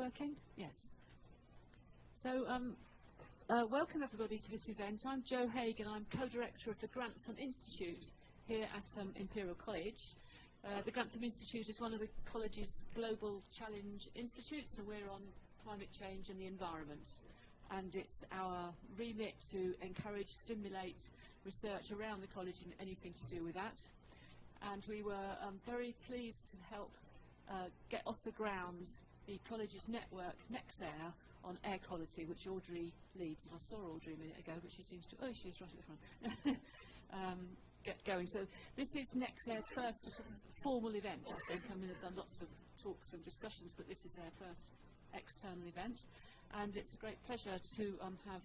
working? Yes. So welcome everybody to this event. I'm Jo Haigh and I'm co-director of the Grantham Institute here at Imperial College. The Grantham Institute is one of the college's global challenge institutes, so we're on climate change and the environment. And it's our remit to encourage, stimulate research around the college in anything to do with that. And we were very pleased to help get off the ground the college's network, NExAir, on air quality, which Audrey leads. And I saw Audrey a minute ago, but she seems to, oh, she's right at the front. Get going. So this is NExAir's first sort of formal event, I think. I mean, they've done lots of talks and discussions, but this is their first external event. And it's a great pleasure to have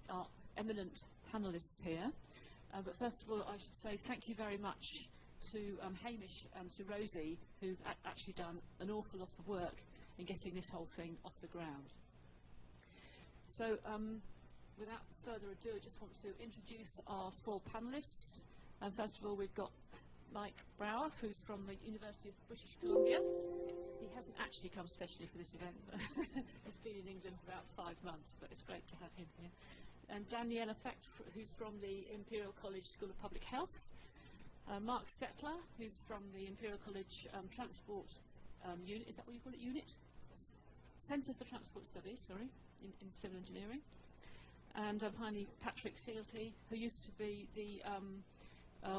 our eminent panellists here. But first of all, I should say thank you very much to Hamish and to Rosie, who've actually done an awful lot of work in getting this whole thing off the ground. So without further ado, I just want to introduce our four panellists. First of all, we've got Marc Brauer, who's from the University of British Columbia. He hasn't actually come specially for this event, but he's been in England for about 5 months, but it's great to have him here. And Daniela, Fecht, who's from the Imperial College School of Public Health. Marc Stettler, who's from the Imperial College Transport Unit, is that what you call it, unit? Centre for Transport Studies, sorry, in civil engineering. And finally, Patrick Feehily, who used to be the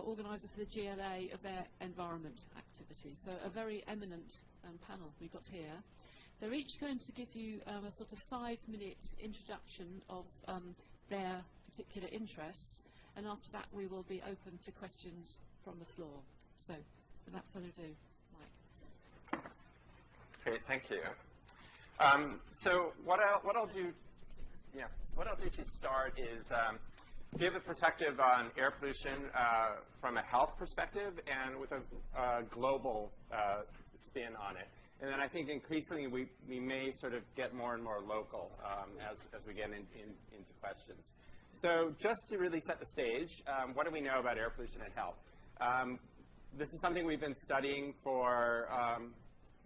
organiser for the GLA of their environment activities. So a very eminent panel we've got here. They're each going to give you a sort of 5-minute introduction of their particular interests, and after that we will be open to questions from the floor. So without further ado, Mike. Great, thank you. So what I'll do to start is give a perspective on air pollution from a health perspective and with a global spin on it. And then I think increasingly we may sort of get more and more local as we get into questions. So just to really set the stage, what do we know about air pollution and health? This is something we've been studying for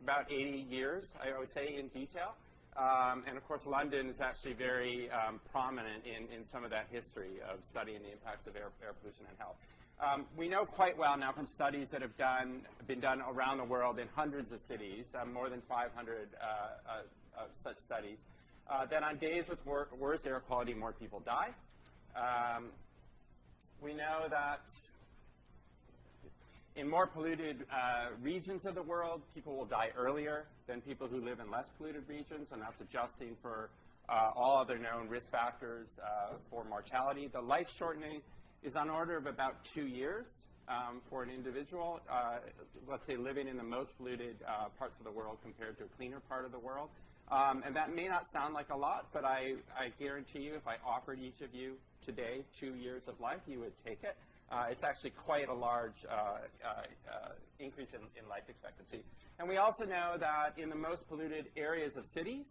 about 80 years, I would say, in detail. And of course, London is actually very prominent in some of that history of studying the impacts of air pollution and health. We know quite well now from studies that have been done around the world in hundreds of cities, more than 500 such studies, that on days with worse air quality, more people die. We know that in more polluted regions of the world, people will die earlier than people who live in less polluted regions, and that's adjusting for all other known risk factors for mortality. The life shortening is on order of about 2 years for an individual, let's say living in the most polluted parts of the world compared to a cleaner part of the world. And that may not sound like a lot, but I guarantee you if I offered each of you today 2 years of life, you would take it. It's actually quite a large increase in life expectancy. And we also know that in the most polluted areas of cities,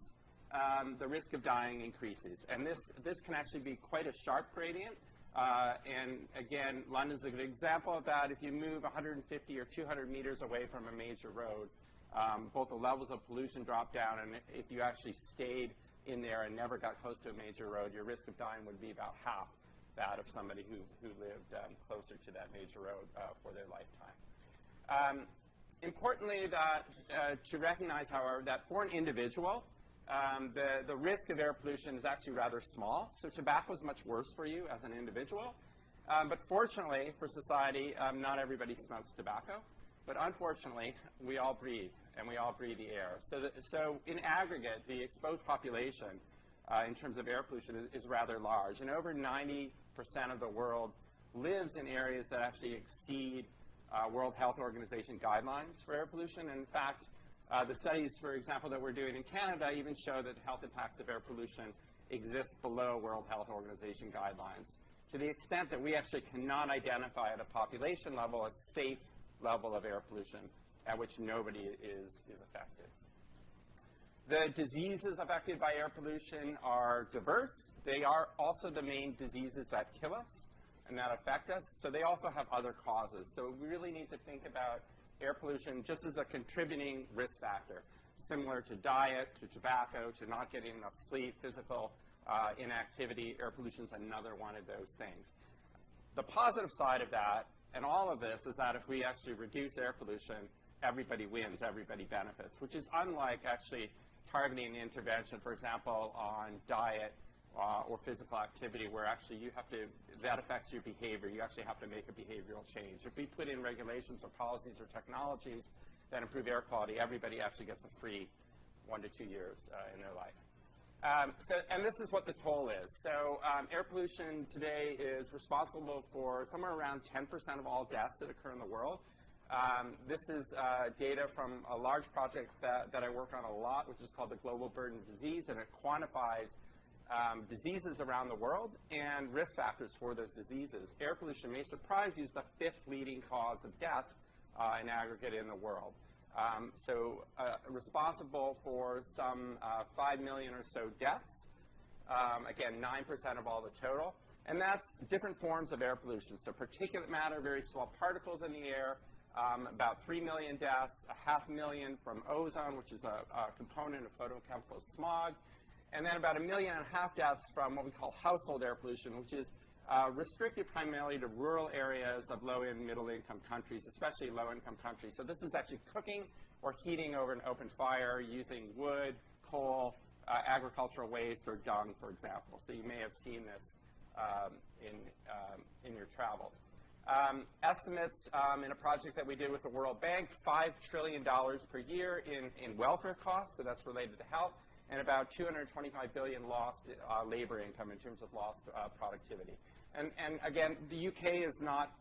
the risk of dying increases. And this can actually be quite a sharp gradient. And again, London's a good example of that. If you move 150 or 200 meters away from a major road, both the levels of pollution drop down, and if you actually stayed in there and never got close to a major road, your risk of dying would be about half that of somebody who lived closer to that major road for their lifetime. Importantly, to recognize, however, that for an individual, the risk of air pollution is actually rather small. So tobacco is much worse for you as an individual. But fortunately for society, not everybody smokes tobacco. But unfortunately, we all breathe, and we all breathe the air. So in aggregate, the exposed population in terms of air pollution is rather large. And over 90% of the world lives in areas that actually exceed World Health Organization guidelines for air pollution. And in fact, the studies, for example, that we're doing in Canada even show that the health impacts of air pollution exist below World Health Organization guidelines, to the extent that we actually cannot identify at a population level a safe level of air pollution at which nobody is affected. The diseases affected by air pollution are diverse. They are also the main diseases that kill us and that affect us, so they also have other causes. So we really need to think about air pollution just as a contributing risk factor. similar to diet, to tobacco, to not getting enough sleep, physical inactivity. Air pollution is another one of those things. The positive side of that, and all of this, is that if we actually reduce air pollution, everybody wins, everybody benefits, which is unlike actually targeting intervention, for example, on diet or physical activity, where actually that affects your behavior. You actually have to make a behavioral change. If we put in regulations or policies or technologies that improve air quality, everybody actually gets a free 1 to 2 years in their life. And this is what the toll is. So air pollution today is responsible for somewhere around 10% of all deaths that occur in the world. This is data from a large project that I work on a lot, which is called the Global Burden of Disease, and it quantifies diseases around the world and risk factors for those diseases. Air pollution, may surprise you, is the 5th leading cause of death in aggregate in the world. Responsible for some 5 million or so deaths, again, 9% of all the total. And that's different forms of air pollution. So particulate matter, very small particles in the air, about 3 million deaths, 500,000 from ozone, which is a component of photochemical smog, and then about 1.5 million deaths from what we call household air pollution, which is restricted primarily to rural areas of low and middle-income countries, especially low-income countries. So this is actually cooking or heating over an open fire using wood, coal, agricultural waste, or dung, for example. So you may have seen this in your travels. Estimates in a project that we did with the World Bank, $5 trillion per year in welfare costs, so that's related to health, and about 225 billion lost labor income in terms of lost productivity. And again, the UK is not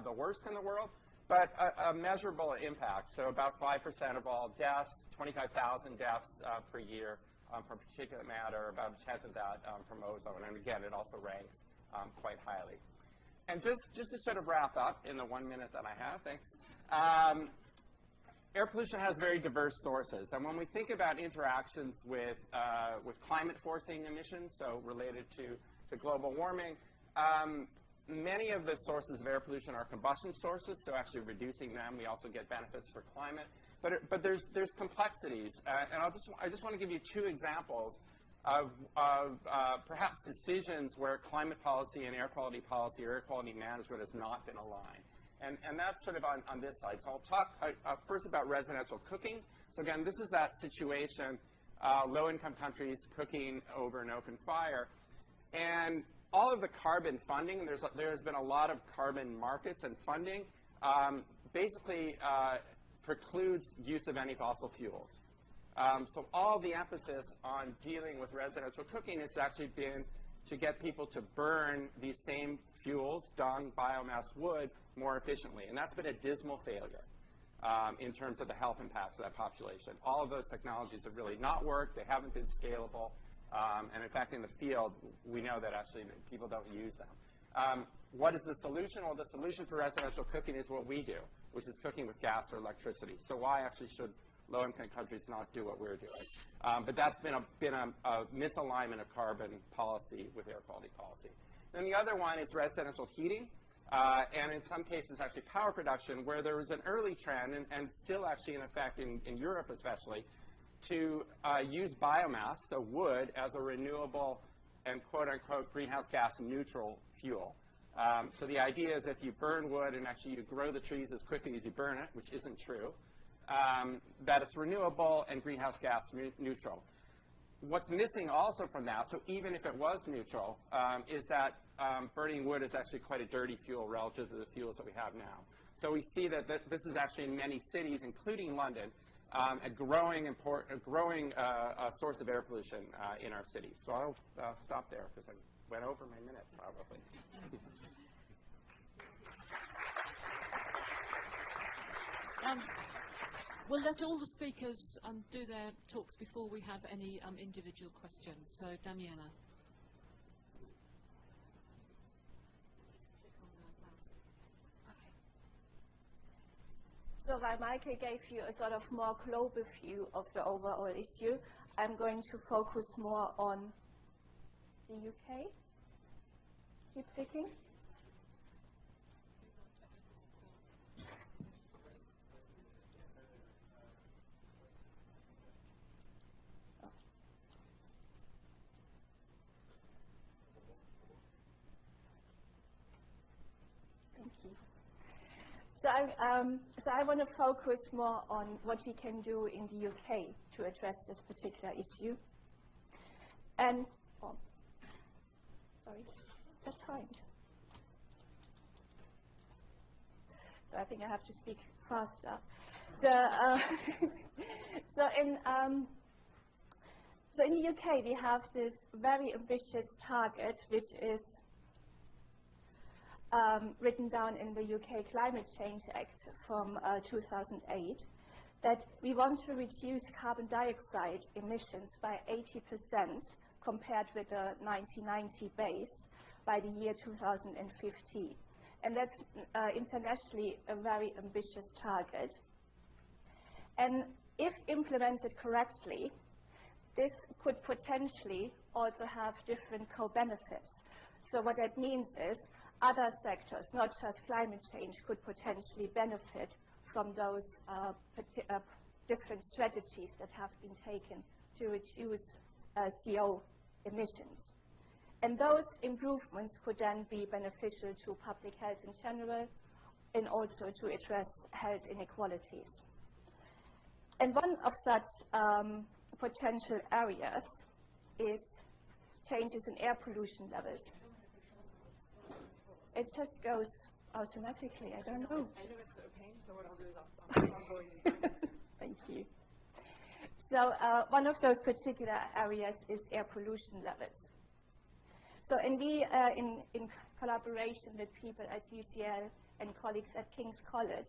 the worst in the world, but a measurable impact. So about 5% of all deaths, 25,000 deaths per year from particulate matter, about a tenth of that from ozone. And again, it also ranks quite highly. And just to sort of wrap up in the 1 minute that I have, thanks. Air pollution has very diverse sources. And when we think about interactions with climate forcing emissions, so related to global warming, many of the sources of air pollution are combustion sources, so actually reducing them, we also get benefits for climate. But there's complexities, and I just want to give you 2 examples of perhaps decisions where climate policy and air quality policy or air quality management has not been aligned. And that's sort of on this side. So I'll talk first about residential cooking. So again, this is that situation, low-income countries cooking over an open fire. And all of the carbon funding, there's been a lot of carbon markets and funding, basically precludes use of any fossil fuels. So all the emphasis on dealing with residential cooking has actually been to get people to burn these same fuels, dung, biomass, wood, more efficiently. And that's been a dismal failure in terms of the health impacts of that population. All of those technologies have really not worked. They haven't been scalable. And in fact, in the field, we know that actually people don't use them. What is the solution? Well, the solution for residential cooking is what we do, which is cooking with gas or electricity. So why actually should low-income countries not do what we're doing? But that's been a misalignment of carbon policy with air quality policy. Then the other one is residential heating, and in some cases actually power production, where there was an early trend, and still actually in effect in Europe especially, to use biomass, so wood, as a renewable and quote-unquote greenhouse gas neutral fuel. So the idea is if you burn wood and actually you grow the trees as quickly as you burn it, which isn't true, that it's renewable and greenhouse gas neutral. What's missing also from that, so even if it was neutral, is that burning wood is actually quite a dirty fuel relative to the fuels that we have now. So we see that this is actually in many cities, including London, a growing source of air pollution in our cities. So I'll stop there because I went over my minute probably. We'll let all the speakers do their talks before we have any individual questions. So, Daniela. So while Michael gave you a sort of more global view of the overall issue, I'm going to focus more on the UK. Keep clicking. you. So I want to focus more on what we can do in the UK to address this particular issue. And, oh, sorry, that's timed. So I think I have to speak faster. So in the UK, we have this very ambitious target, which is written down in the UK Climate Change Act from 2008, that we want to reduce carbon dioxide emissions by 80% compared with the 1990 base by the year 2050. And that's internationally a very ambitious target. And if implemented correctly, this could potentially also have different co-benefits. So what that means is other sectors, not just climate change, could potentially benefit from those different strategies that have been taken to reduce CO emissions. And those improvements could then be beneficial to public health in general and also to address health inequalities. And one of such potential areas is changes in air pollution levels. It just goes automatically, I don't know. I know it's a pain, so what I'll do is I'll go in. Thank you. So one of those particular areas is air pollution levels. So in collaboration with people at UCL and colleagues at King's College,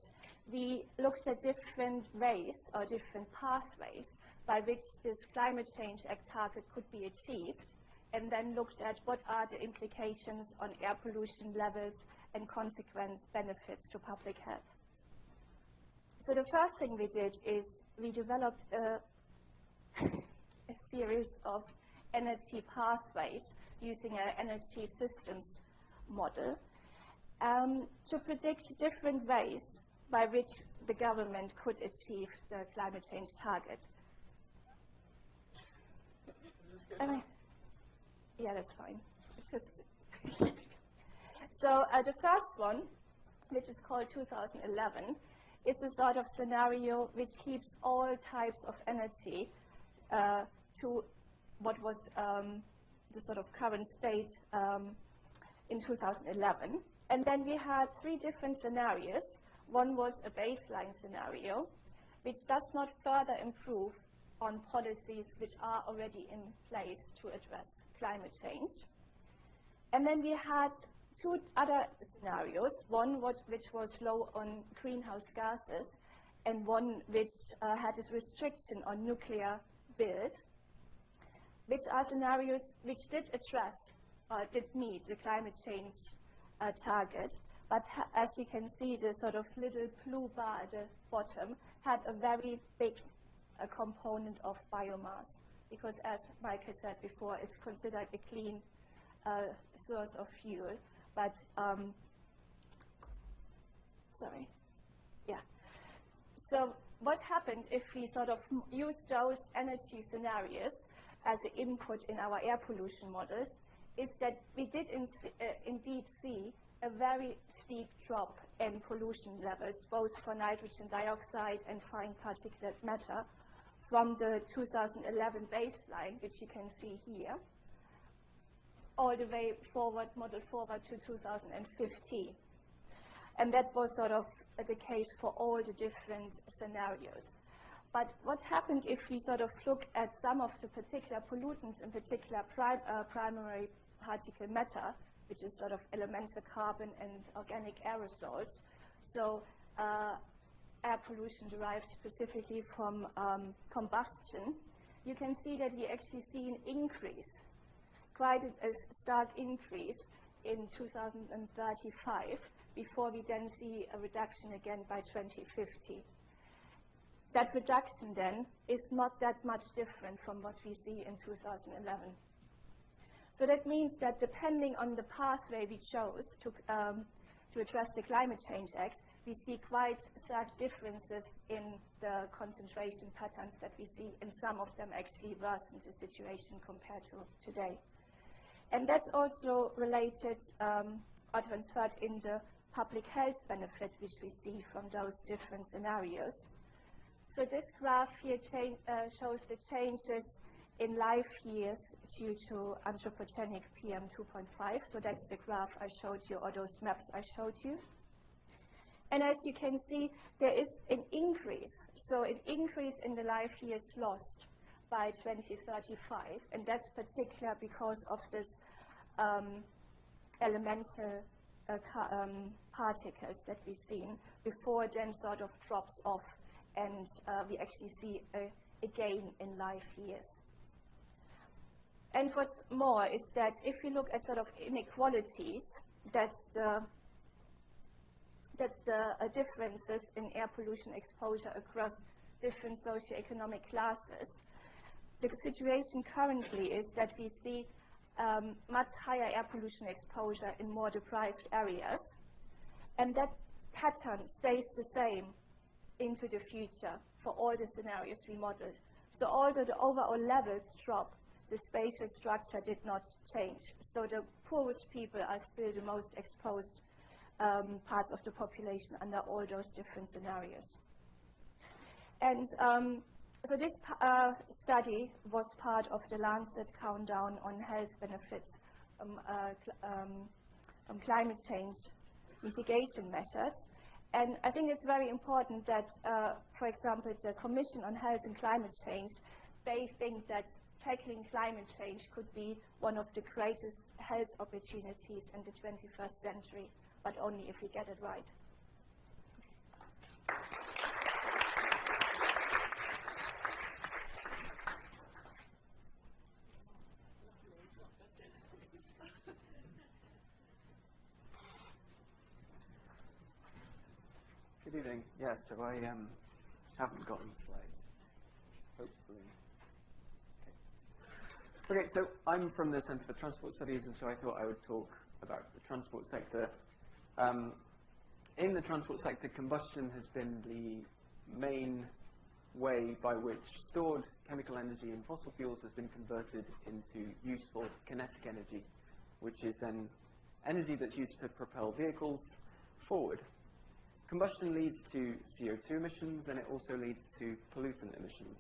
we looked at different ways or different pathways by which this Climate Change Act target could be achieved, and then looked at what are the implications on air pollution levels and consequent benefits to public health. So the first thing we did is we developed a series of energy pathways using an energy systems model to predict different ways by which the government could achieve the climate change target. Yeah, that's fine. It's just so the first one, which is called 2011, is a sort of scenario which keeps all types of energy to what was the sort of current state in 2011. And then we had three different scenarios. One was a baseline scenario, which does not further improve on policies which are already in place to address climate change. And then we had two other scenarios, one which was low on greenhouse gases, and one which had a restriction on nuclear build, which are scenarios which did meet the climate change target, but as you can see, the sort of little blue bar at the bottom had a very big component of biomass, because as Marc has said before, it's considered a clean source of fuel. But, So what happened if we sort of use those energy scenarios as an input in our air pollution models, is that we did indeed see a very steep drop in pollution levels, both for nitrogen dioxide and fine particulate matter, from the 2011 baseline, which you can see here, all the way forward, model forward to 2050. And that was sort of the case for all the different scenarios. But what happened if we sort of look at some of the particular pollutants, in particular primary particulate matter, which is sort of elemental carbon and organic aerosols, so air pollution derived specifically from combustion, you can see that we actually see an increase, quite a stark increase in 2035, before we then see a reduction again by 2050. That reduction then is not that much different from what we see in 2011. So that means that depending on the pathway we chose to address the Climate Change Act, we see quite stark differences in the concentration patterns that we see, and some of them actually worsen the situation compared to today. And that's also related or transferred in the public health benefit which we see from those different scenarios. So this graph here shows the changes in life years due to anthropogenic PM 2.5. So that's the graph I showed you, or those maps I showed you. And as you can see, there is an increase. So an increase in the life years lost by 2035. And that's particular because of this elemental particles that we've seen before it then sort of drops off, and we actually see a gain in life years. And what's more is that if you look at sort of inequalities, that's the differences in air pollution exposure across different socioeconomic classes. The situation currently is that we see much higher air pollution exposure in more deprived areas, and that pattern stays the same into the future for all the scenarios we modeled. So although the overall levels drop, the spatial structure did not change. So the poorest people are still the most exposed parts of the population under all those different scenarios. And so this study was part of the Lancet Countdown on Health Benefits Climate Change Mitigation Measures. And I think it's very important that, for example, the Commission on Health and Climate Change, they think that tackling climate change could be one of the greatest health opportunities in the 21st century, but only if we get it right. Good evening. Yeah, so I haven't got any slides, hopefully. Okay, so I'm from the Centre for Transport Studies, and so I thought I would talk about the transport sector. In the transport sector, combustion has been the main way by which stored chemical energy in fossil fuels has been converted into useful kinetic energy, which is then energy that's used to propel vehicles forward. Combustion leads to CO2 emissions, and it also leads to pollutant emissions.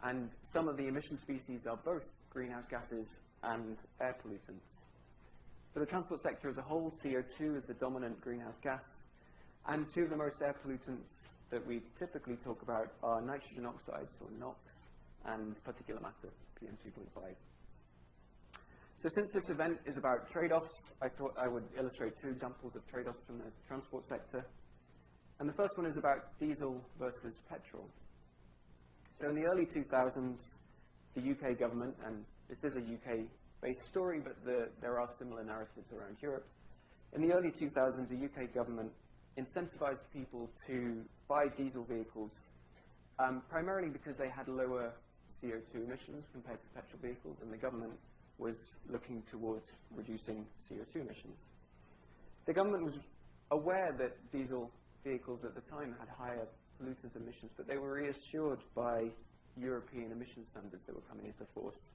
And some of the emission species are both greenhouse gases and air pollutants. For the transport sector as a whole, CO2 is the dominant greenhouse gas, and two of the most air pollutants that we typically talk about are nitrogen oxides, or NOx, and particulate matter, PM2.5. So since this event is about trade-offs, I thought I would illustrate two examples of trade-offs from the transport sector. And the first one is about diesel versus petrol. So in the early 2000s, the UK government, and this is a UK-based story, but there are similar narratives around Europe. In the early 2000s, the UK government incentivized people to buy diesel vehicles, primarily because they had lower CO2 emissions compared to petrol vehicles, and the government was looking towards reducing CO2 emissions. The government was aware that diesel vehicles at the time had higher pollutant emissions, but they were reassured by European emission standards that were coming into force,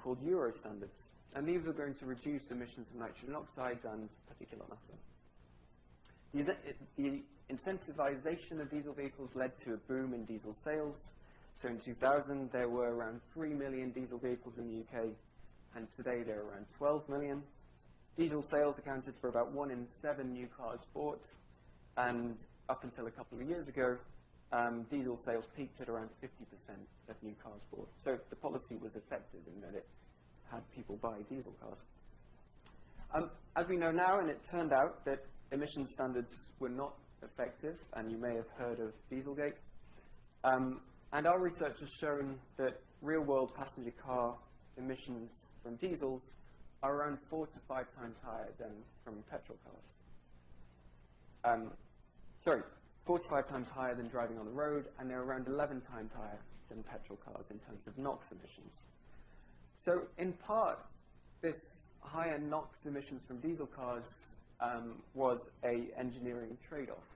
called Euro standards. And these were going to reduce emissions of nitrogen oxides and particulate matter. The incentivization of diesel vehicles led to a boom in diesel sales. So in 2000, there were around 3 million diesel vehicles in the UK, and today there are around 12 million. Diesel sales accounted for about 1 in 7 new cars bought. And up until a couple of years ago, diesel sales peaked at around 50% of new cars bought. So the policy was effective in that it had people buy diesel cars. As we know now, and it turned out that emission standards were not effective, and you may have heard of Dieselgate. And our research has shown that real-world passenger car emissions from diesels are around 4 to 5 times higher than from petrol cars. 4 to 5 times higher than driving on the road, and they're around 11 times higher than petrol cars in terms of NOx emissions. So in part, this higher NOx emissions from diesel cars was an engineering trade-off.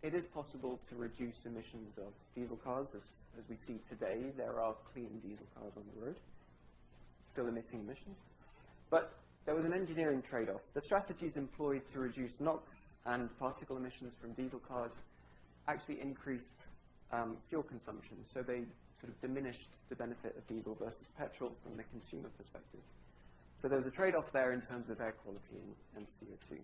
It is possible to reduce emissions of diesel cars. As we see today, there are clean diesel cars on the road, still emitting emissions. But there was an engineering trade-off. The strategies employed to reduce NOx and particle emissions from diesel cars actually increased fuel consumption, so they sort of diminished the benefit of diesel versus petrol from the consumer perspective. So there's a trade-off there in terms of air quality and CO2.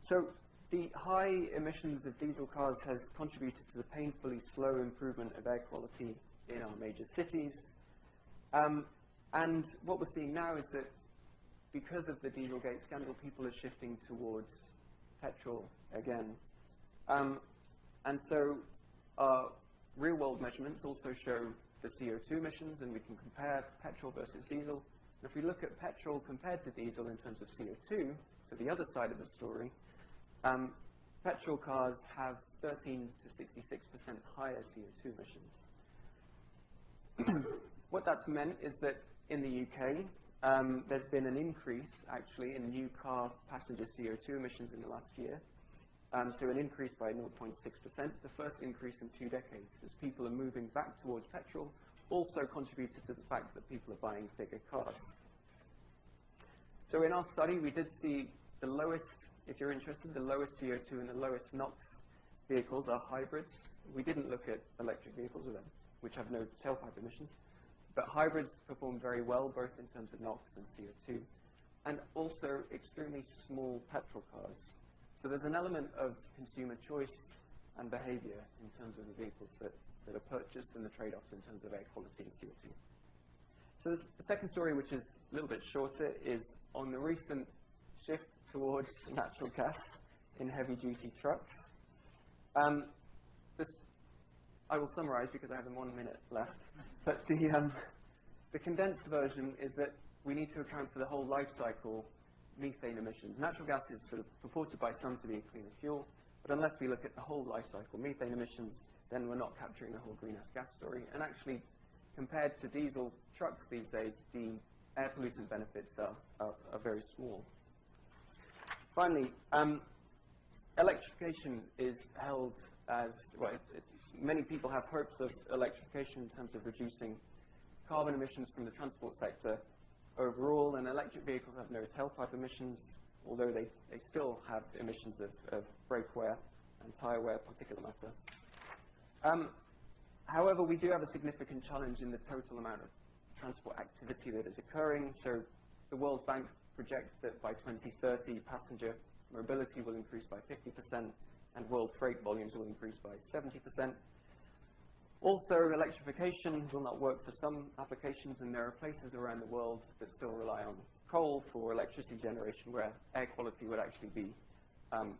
So the high emissions of diesel cars has contributed to the painfully slow improvement of air quality in our major cities. And what we're seeing now is that because of the Dieselgate scandal, people are shifting towards petrol again. And so our real-world measurements also show the CO2 emissions, and we can compare petrol versus diesel. And if we look at petrol compared to diesel in terms of CO2, so the other side of the story, petrol cars have 13 to 66% higher CO2 emissions. What that's meant is that in the UK, there's been an increase, actually, in new car passenger CO2 emissions in the last year. So an increase by 0.6%, the first increase in 2 decades, as people are moving back towards petrol, also contributed to the fact that people are buying bigger cars. So in our study, we did see the lowest, if you're interested, the lowest CO2 and the lowest NOx vehicles are hybrids. We didn't look at electric vehicles with them, which have no tailpipe emissions. But hybrids perform very well, both in terms of NOx and CO2, and also extremely small petrol cars. So there's an element of consumer choice and behavior in terms of the vehicles that are purchased and the trade-offs in terms of air quality and CO2. So the second story, which is a little bit shorter, is on the recent shift towards natural gas in heavy-duty trucks. I will summarize because I have 1 minute left. But the condensed version is that we need to account for the whole life cycle methane emissions. Natural gas is sort of purported by some to be a cleaner fuel, but unless we look at the whole life cycle methane emissions, then we're not capturing the whole greenhouse gas story. And actually, compared to diesel trucks these days, the air pollutant benefits are very small. Finally, electrification is held as, well, many people have hopes of electrification in terms of reducing carbon emissions from the transport sector overall, and electric vehicles have no tailpipe emissions, although they still have emissions of brake wear and tyre wear, particulate matter. However, we do have a significant challenge in the total amount of transport activity that is occurring. So the World Bank projects that by 2030, passenger mobility will increase by 50%, and world freight volumes will increase by 70%. Also, electrification will not work for some applications, and there are places around the world that still rely on coal for electricity generation, where air quality would actually be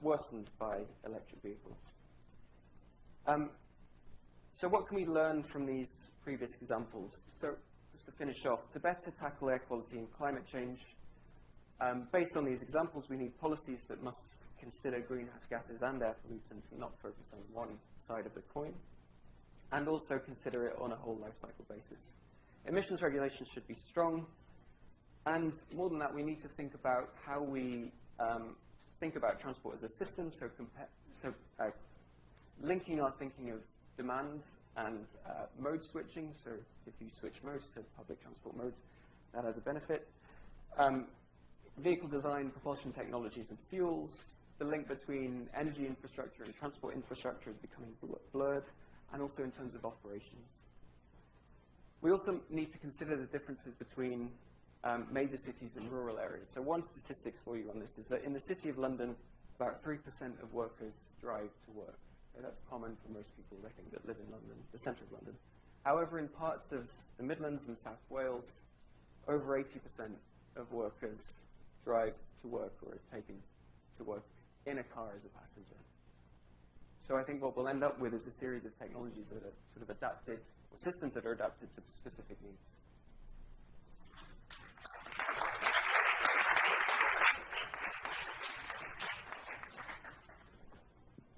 worsened by electric vehicles. So what can we learn from these previous examples? So just to finish off, to better tackle air quality and climate change, based on these examples, we need policies that must consider greenhouse gases and air pollutants and not focus on one side of the coin, and also consider it on a whole life cycle basis. Emissions regulations should be strong, and more than that, we need to think about how we think about transport as a system, so linking our thinking of demand and mode switching, so if you switch modes to public transport modes, that has a benefit. Vehicle design, propulsion technologies and fuels, the link between energy infrastructure and transport infrastructure is becoming blurred, and also in terms of operations. We also need to consider the differences between major cities and rural areas. So one statistic for you on this is that in the City of London, about 3% of workers drive to work. So that's common for most people, I think, that live in London, the centre of London. However, in parts of the Midlands and South Wales, over 80% of workers drive to work or are taken to work in a car as a passenger. So I think what we'll end up with is a series of technologies that are sort of adapted, or systems that are adapted to specific needs.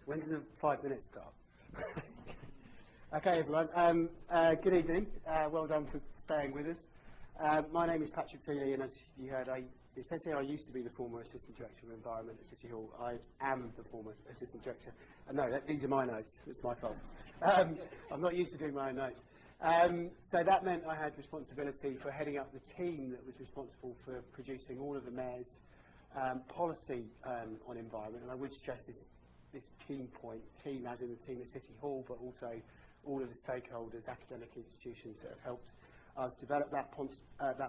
When does the 5 minutes start? Okay, everyone. Good evening. Well done for staying with us. My name is Patrick Feehily, and as you heard, it says here I used to be the former Assistant Director of Environment at City Hall. I am the former Assistant Director. No, these are my notes. It's my fault. I'm not used to doing my own notes. So that meant I had responsibility for heading up the team that was responsible for producing all of the mayor's policy on environment. And I would stress this team point, team as in the team at City Hall, but also all of the stakeholders, academic institutions that have helped us develop that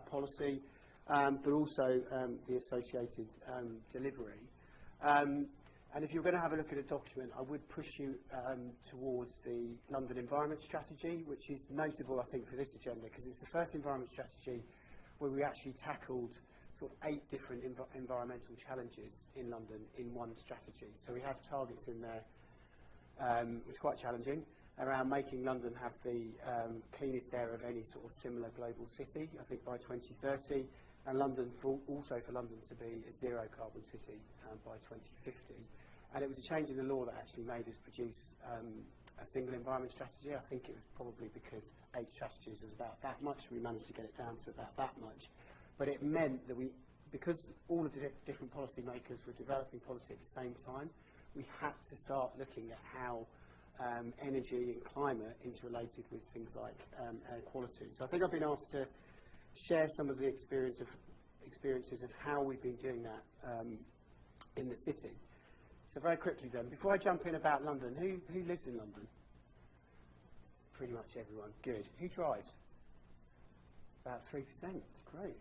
policy, but also the associated delivery. And if you're going to have a look at a document, I would push you towards the London Environment Strategy, which is notable, I think, for this agenda, because it's the first environment strategy where we actually tackled sort of 8 different environmental challenges in London in one strategy. So we have targets in there, which is quite challenging, around making London have the cleanest air of any sort of similar global city, I think by 2030, and also for London to be a zero carbon city by 2050. And it was a change in the law that actually made us produce a single environment strategy. I think it was probably because 8 strategies was about that much. We managed to get it down to about that much. But it meant that because all of the different policymakers were developing policy at the same time, we had to start looking at how energy and climate interrelated with things like air quality. So I think I've been asked to share some of the experiences of how we've been doing that in the city. So very quickly then, before I jump in about London, who lives in London? Pretty much everyone. Good. Who drives? About 3%. Great.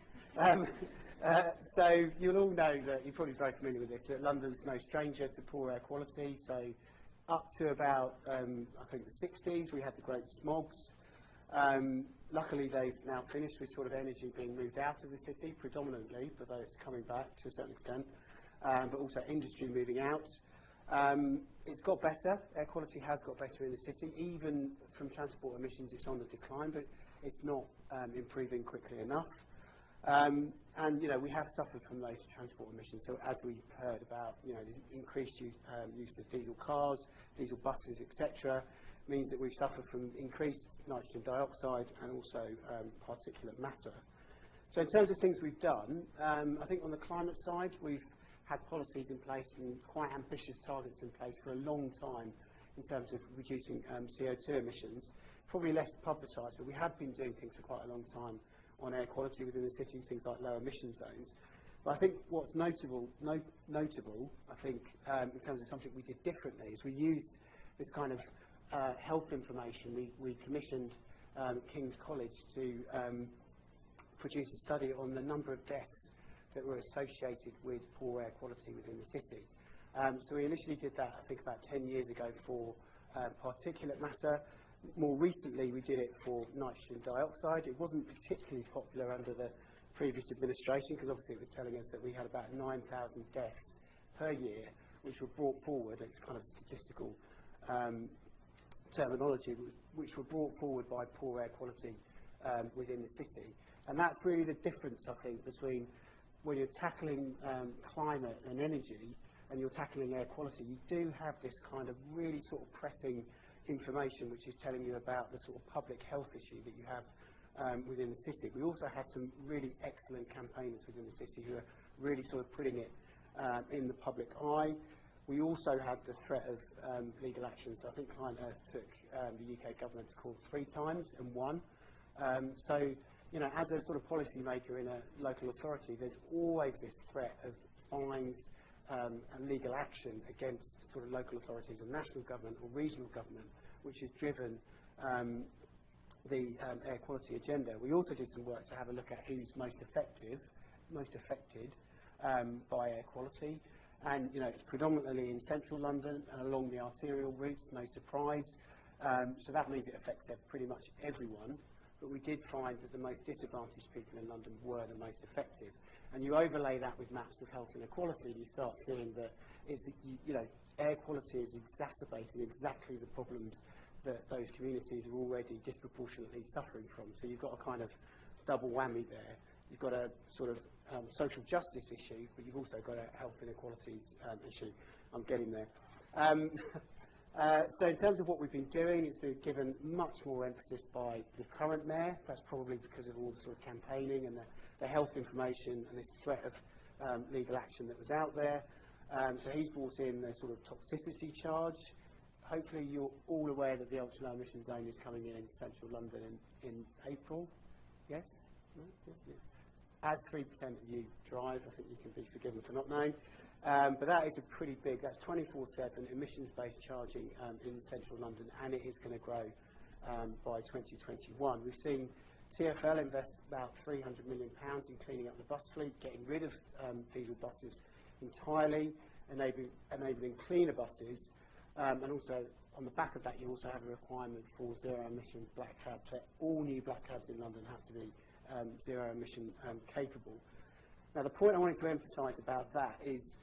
So you'll all know that, you're probably very familiar with this, that London's no stranger to poor air quality. So up to about, I think, the 60s, we had the great smogs. Luckily, they've now finished with sort of energy being moved out of the city, predominantly, although it's coming back to a certain extent, but also industry moving out. It's got better. Air quality has got better in the city. Even from transport emissions, it's on the decline, but it's not improving quickly enough. And, you know, we have suffered from those transport emissions. So as we heard about, you know, the increased use of diesel cars, diesel buses, etc., means that we've suffered from increased nitrogen dioxide and also particulate matter. So in terms of things we've done, I think on the climate side, we've had policies in place and quite ambitious targets in place for a long time in terms of reducing CO2 emissions. Probably less publicised, but we have been doing things for quite a long time on air quality within the city, things like low emission zones. But I think what's notable, I think, in terms of something we did differently, is we used this kind of health information. We commissioned King's College to produce a study on the number of deaths that were associated with poor air quality within the city. So we initially did that, I think, about 10 years ago for particulate matter. More recently, we did it for nitrogen dioxide. It wasn't particularly popular under the previous administration because obviously it was telling us that we had about 9,000 deaths per year, which were brought forward. It's kind of statistical terminology, which were brought forward by poor air quality within the city. And that's really the difference, I think, between when you're tackling climate and energy and you're tackling air quality. You do have this kind of really sort of pressing information which is telling you about the sort of public health issue that you have within the city. We also had some really excellent campaigners within the city who are really sort of putting it in the public eye. We also had the threat of legal action. So I think Client Earth took the UK government to court 3 times and won. So, you know, as a sort of policy maker in a local authority, there's always this threat of fines and legal action against sort of local authorities or national government or regional government, which has driven the air quality agenda. We also did some work to have a look at who's most affected by air quality. And, you know, it's predominantly in central London and along the arterial routes, no surprise. So that means it affects pretty much everyone. But we did find that the most disadvantaged people in London were the most effective. And you overlay that with maps of health inequality, you start seeing that it's, you know, air quality is exacerbating exactly the problems that those communities are already disproportionately suffering from. So you've got a kind of double whammy there. You've got a sort of social justice issue, but you've also got a health inequalities issue. I'm getting there. So in terms of what we've been doing, it's been given much more emphasis by the current mayor. That's probably because of all the sort of campaigning and the health information and this threat of legal action that was out there. So he's brought in the sort of toxicity charge. hopefully you're all aware that the ultra-low emission zone is coming in central London in April. Yes? No? Yeah. As 3% of you drive, I think you can be forgiven for not knowing. But that is a pretty big, that's 24/7 emissions-based charging in central London, and it is going to grow by 2021. We've seen TfL invest about £300 million in cleaning up the bus fleet, getting rid of diesel buses entirely, enabling cleaner buses, and also on the back of that you also have a requirement for zero-emission black cabs. So all new black cabs in London have to be zero-emission capable. Now the point I wanted to emphasise about that is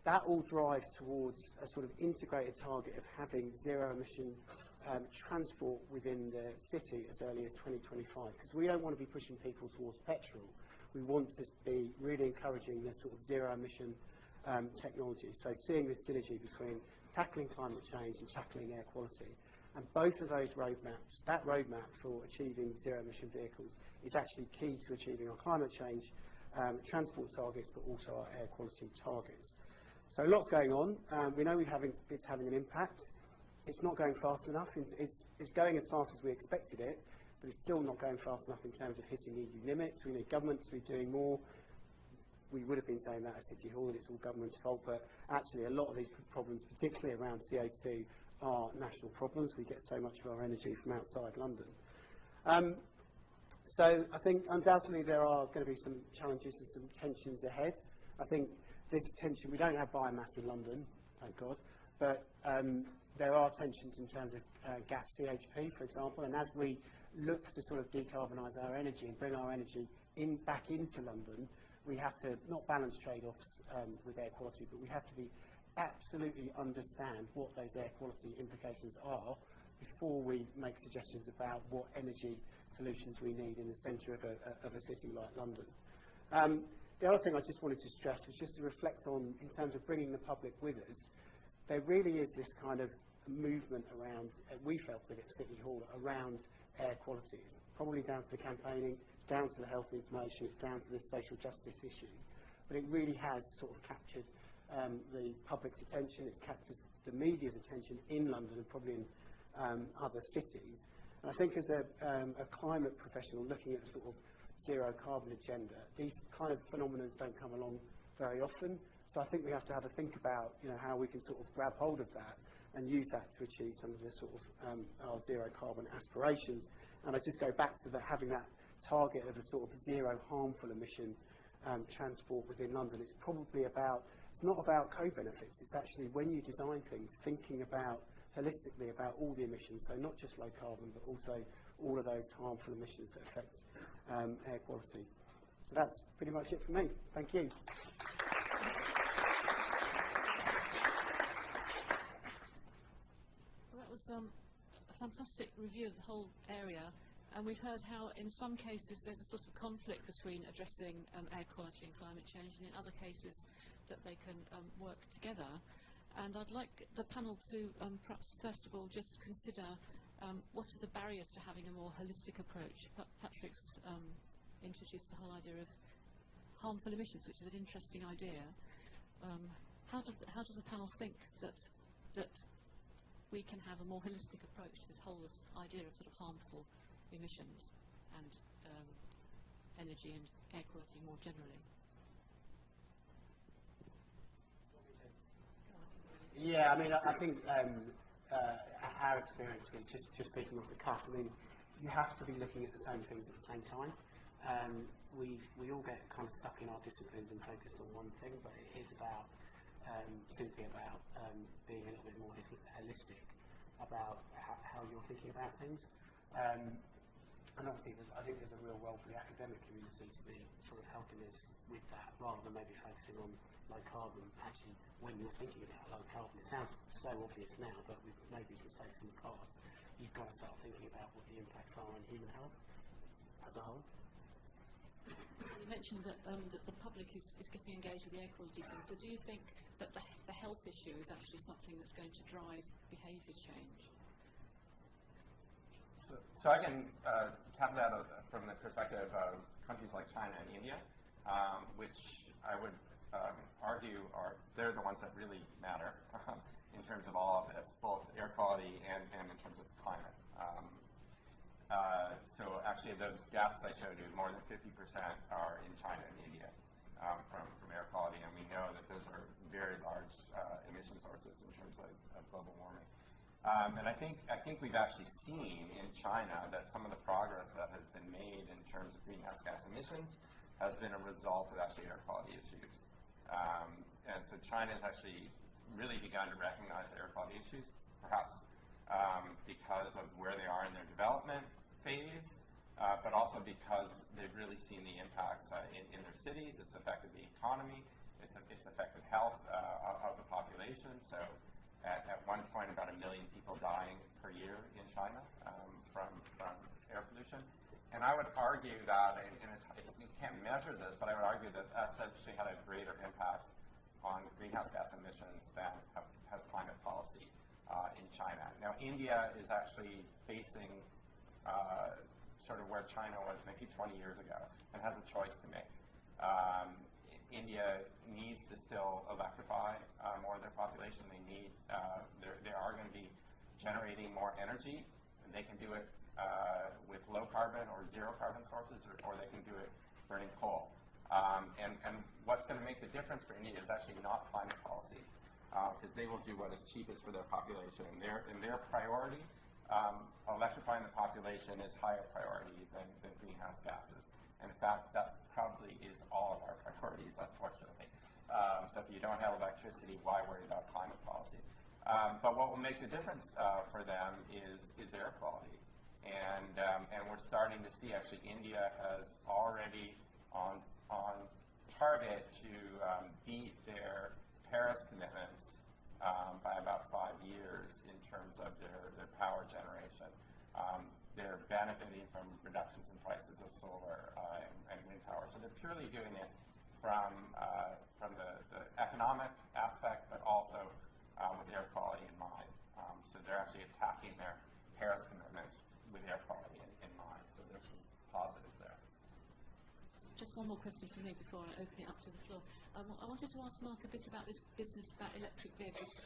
that all drives towards a sort of integrated target of having zero-emission transport within the city as early as 2025, because we don't want to be pushing people towards petrol. We want to be really encouraging the sort of zero-emission technology. So seeing this synergy between tackling climate change and tackling air quality. And both of those roadmaps, that roadmap for achieving zero-emission vehicles is actually key to achieving our climate change transport targets, but also our air quality targets. So lots going on. We know it's having an impact. It's not going fast enough. It's going as fast as we expected it, but it's still not going fast enough in terms of hitting EU limits. We need government to be doing more. We would have been saying that at City Hall, that it's all government's fault, but actually a lot of these problems, particularly around CO2, are national problems. We get so much of our energy from outside London. So I think undoubtedly there are going to be some challenges and some tensions ahead. I think this tension, we don't have biomass in London, thank God, but there are tensions in terms of gas CHP, for example, and as we look to sort of decarbonise our energy and bring our energy back into London, we have to not balance trade-offs with air quality, but we have to absolutely understand what those air quality implications are before we make suggestions about what energy solutions we need in the centre of a city like London. The other thing I just wanted to stress was just to reflect on, in terms of bringing the public with us, there really is this kind of movement around, we felt it at City Hall, around air quality. It's probably down to the campaigning, it's down to the health information, it's down to the social justice issue. But it really has sort of captured the public's attention, it's captured the media's attention in London and probably in other cities. And I think as a climate professional looking at the sort of zero carbon agenda, these kind of phenomena don't come along very often. So I think we have to have a think about, how we can sort of grab hold of that and use that to achieve some of the sort of our zero carbon aspirations. And I just go back to having that target of a sort of zero harmful emission transport within London. It's probably about, it's not about co-benefits, it's actually when you design things, thinking about holistically about all the emissions, so not just low carbon, but also all of those harmful emissions that affect air quality. So that's pretty much it for me. Thank you. Well, that was a fantastic review of the whole area, and we've heard how in some cases there's a sort of conflict between addressing air quality and climate change, and in other cases that they can work together. And I'd like the panel to perhaps first of all just consider what are the barriers to having a more holistic approach. Patrick's introduced the whole idea of harmful emissions, which is an interesting idea. How does the panel think that we can have a more holistic approach to this whole idea of sort of harmful emissions and energy and air quality more generally? Yeah, I mean, I think our experience is just speaking off the cuff. I mean, you have to be looking at the same things at the same time. We all get kind of stuck in our disciplines and focused on one thing, but it is about simply about being a little bit more holistic about how you're thinking about things. And obviously, I think there's a real role for the academic community to be sort of helping us with that, rather than maybe focusing on low carbon. Actually, when you're thinking about low carbon, it sounds so obvious now, but we've made these mistakes in the past. You've got to start thinking about what the impacts are on human health as a whole. You mentioned that the public is getting engaged with the air quality thing. So do you think that the health issue is actually something that's going to drive behaviour change? So I can tackle that from the perspective of countries like China and India, which I would argue they're the ones that really matter in terms of all of this, both air quality and in terms of climate. So actually those gaps I showed you, more than 50% are in China and India from air quality, and we know that those are very large emission sources in terms of global warming. And I think we've actually seen in China that some of the progress that has been made in terms of greenhouse gas emissions has been a result of actually air quality issues. And so China has actually really begun to recognize the air quality issues, perhaps because of where they are in their development phase, but also because they've really seen the impacts in their cities. It's affected the economy. It's affected health of the population. So at one point, about 1 million people dying per year in China from air pollution. And I would argue that, and you can't measure this, but I would argue that that's actually had a greater impact on greenhouse gas emissions than has climate policy in China. Now, India is actually facing sort of where China was maybe 20 years ago and has a choice to make. India needs to still electrify more of their population. They are going to be generating more energy, and they can do it with low carbon or zero carbon sources, or they can do it burning coal. And what's going to make the difference for India is actually not climate policy, because they will do what is cheapest for their population. And their priority, electrifying the population is higher priority than greenhouse gases. And in fact, that probably is all of our priorities, unfortunately. So if you don't have electricity, why worry about climate policy? But what will make the difference for them is air quality. And we're starting to see, actually, India has already on target to beat their Paris commitments by about 5 years in terms of their power generation. They're benefiting from reductions in prices of solar and wind power. So they're purely doing it from the economic aspect, but also with air quality in mind. So they're actually attacking their Paris commitments with air quality in mind. So there's some positives there. Just one more question for me before I open it up to the floor. I wanted to ask Marc a bit about this business about electric vehicles.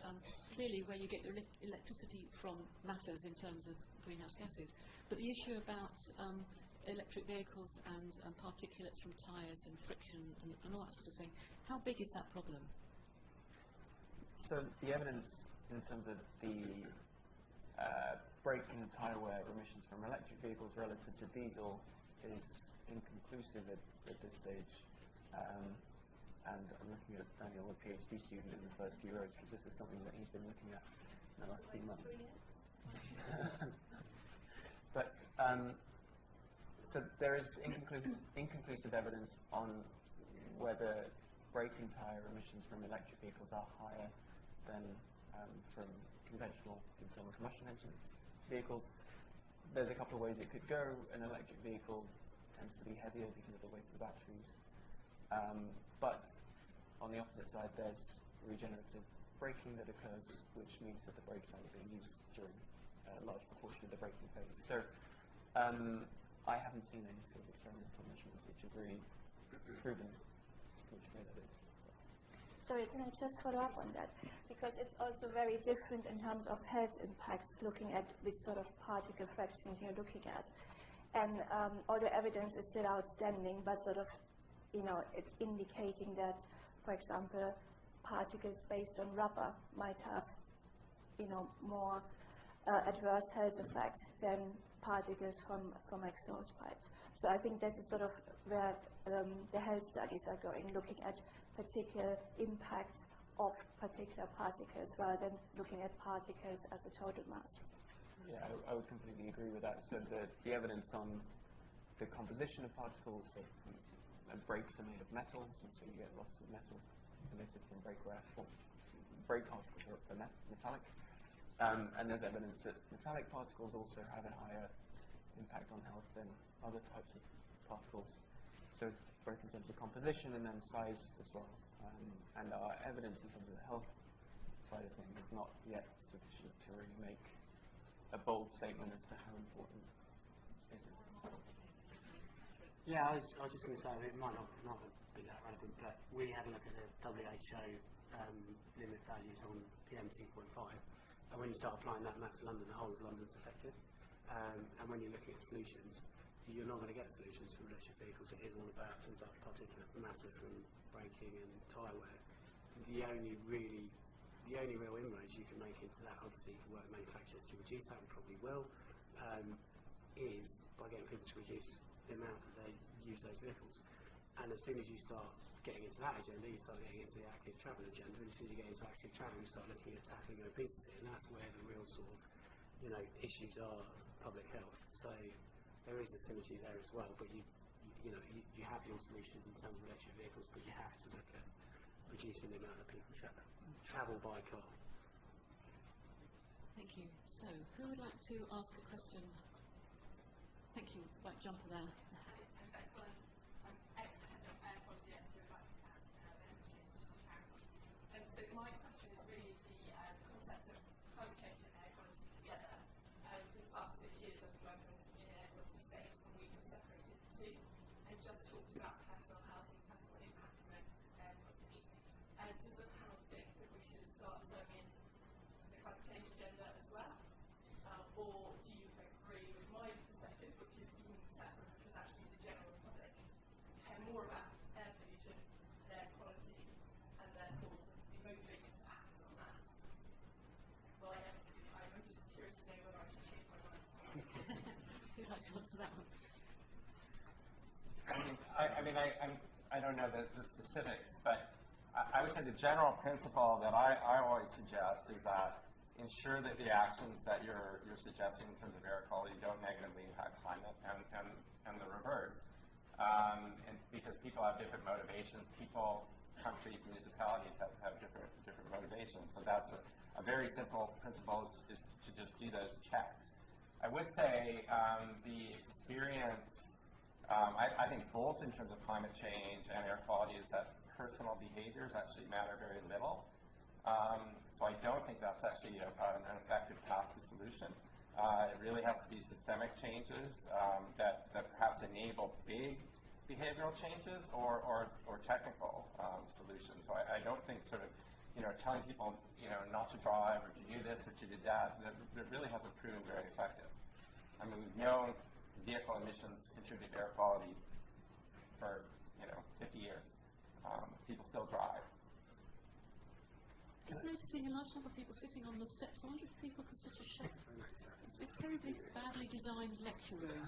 Clearly, where you get your electricity from matters in terms of greenhouse gases, but the issue about electric vehicles and particulates from tyres and friction and all that sort of thing, how big is that problem? So the evidence in terms of the brake and tyre wear emissions from electric vehicles relative to diesel is inconclusive at this stage. And I'm looking at Daniela, a PhD student, in the first few rows, because this is something that he's been looking at in the last few months. But so there is inconclusive evidence on whether brake and tyre emissions from electric vehicles are higher than from conventional internal combustion engine vehicles. There's a couple of ways it could go. An electric vehicle tends to be heavier because of the weight of the batteries. But on the opposite side, there's regenerative braking that occurs, which means that the brakes aren't being used during a large proportion of the braking phase. So I haven't seen any sort of experimental measurements which have really proven which way that is. Sorry, can I just follow up on that? Because it's also very different in terms of health impacts, looking at which sort of particle fractions you're looking at. And all the evidence is still outstanding, but sort of, it's indicating that, for example, particles based on rubber might have, more adverse health effects than particles from exhaust pipes. So I think that is sort of where the health studies are going, looking at particular impacts of particular particles rather than looking at particles as a total mass. Yeah, I would completely agree with that. So the evidence on the composition of particles, so brakes are made of metals, and so you get lots of metal emitted from brake wear. Brake particles are metallic. And there's evidence that metallic particles also have a higher impact on health than other types of particles. So both in terms of composition and then size as well. And our evidence in terms of the health side of things is not yet sufficient to really make a bold statement as to how important is it. Yeah, I was just going to say, it might not be that relevant, but we had a look at the WHO limit values on PM2.5. And when you start applying that map to London, the whole of London's affected. And when you're looking at solutions, you're not going to get solutions from electric vehicles. It is all about things like particulate matter from braking and tyre wear. The only real inroads you can make into that, obviously, for work manufacturers to reduce that, and probably will, is by getting people to reduce the amount that they use those vehicles. And as soon as you start getting into that agenda, you start getting into the active travel agenda, and as soon as you get into active travel, you start looking at tackling obesity, and that's where the real sort of, issues are of public health. So there is a synergy there as well, but you have your solutions in terms of electric vehicles, but you have to look at reducing the amount of people travel by car. Thank you. So, who would like to ask a question? Thank you. Right, jumper there. Excellent. I'm ex-head of air quality at the Brauer charity. And so my question is really the concept of climate change and air quality together. For the past 6 years I've been working in an air quality space, and we have separated the two and just talked about personal health and personal impact of air quality. Does the panel think that we should start serving the climate change agenda as well? Or do you agree with my perspective, which is keeping them separate, because actually the general public care more about air pollution and air quality, and therefore be motivated to act on that? Well, I guess I'm just curious to know whether I should change my mind. Who'd like to answer that one? I don't know the specifics, but I would say the general principle that I always suggest is that ensure that the actions that you're suggesting in terms of air quality don't negatively impact climate, and the reverse. And because people have different motivations, countries, municipalities have different motivations. So that's a very simple principle is to just do those checks. I would say the experience, I think both in terms of climate change and air quality, is that personal behaviors actually matter very little. So I don't think that's actually an effective path to solution. It really has to be systemic changes that perhaps enable big behavioral changes or technical solutions. So I don't think sort of telling people not to drive or to do this or to do that really hasn't proven very effective. I mean, we've known vehicle emissions contribute to air quality for 50 years. People still drive. Just noticing a large number of people sitting on the steps. I wonder if people could sit a shake. It's a terribly badly designed lecture room.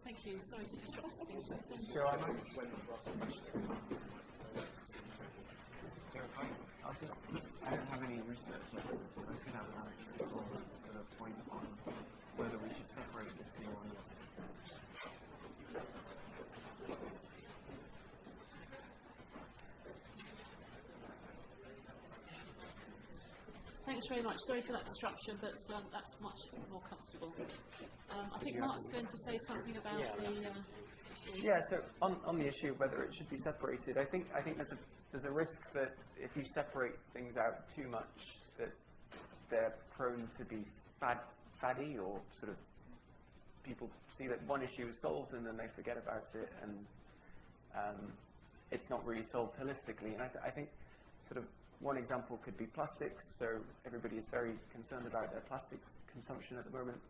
Thank you. Sorry to disrupt things. I don't have any research. I could have an anecdote or a point on whether we should separate the two or not. Thanks very much. Sorry for that disruption, but that's much more comfortable. I think Mark's going to say something about So on the issue of whether it should be separated, I think there's a risk that if you separate things out too much, that they're prone to be faddy, or sort of people see that one issue is solved and then they forget about it, and it's not really solved holistically. And I think sort of one example could be plastics. So everybody is very concerned about their plastic consumption at the moment.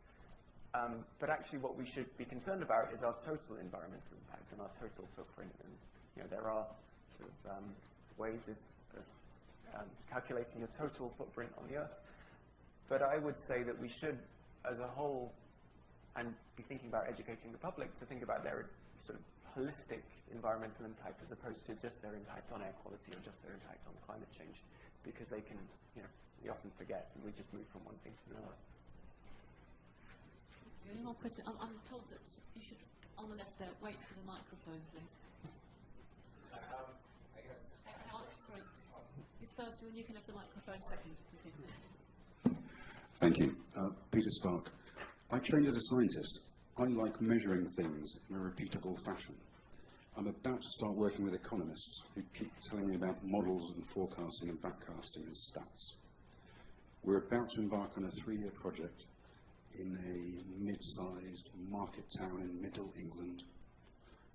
But actually what we should be concerned about is our total environmental impact and our total footprint. And there are sort of ways of calculating your total footprint on the Earth. But I would say that we should, as a whole, and be thinking about educating the public to think about their sort of holistic environmental impact as opposed to just their impact on air quality or just their impact on climate change, because they can, we often forget and we just move from one thing to another. Any more questions? I'm told that you should, on the left there, wait for the microphone, please. I guess. Sorry. It's first, and you can have the microphone second. Thank you. Peter Spark. I trained as a scientist. I like measuring things in a repeatable fashion. I'm about to start working with economists who keep telling me about models and forecasting and backcasting and stats. We're about to embark on a 3-year project in a mid-sized market town in middle England,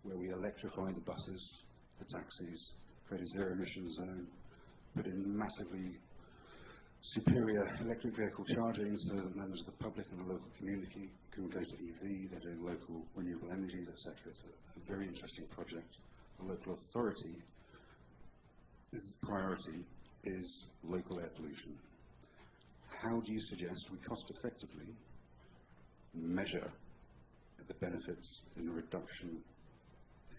where we electrify the buses, the taxis, create a zero emission zone, put in massively superior electric vehicle charging so that members of the public and the local community can go to EV, they're doing local renewable energies, etc. It's a very interesting project. The local authority's priority is local air pollution. How do you suggest we cost effectively measure the benefits in reduction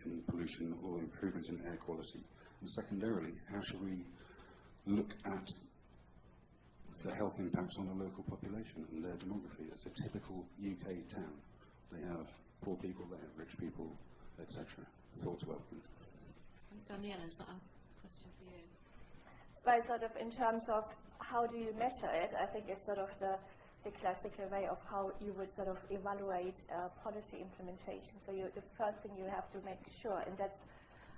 in pollution or improvement in air quality? And secondarily, how should we look at the health impacts on the local population and their demography? It's a typical UK town. They have poor people, they have rich people, etc. Thoughts welcome. Daniela, is that a question for you? Well, sort of in terms of how do you measure it, I think it's sort of the classical way of how you would sort of evaluate policy implementation. So the first thing you have to make sure, and that's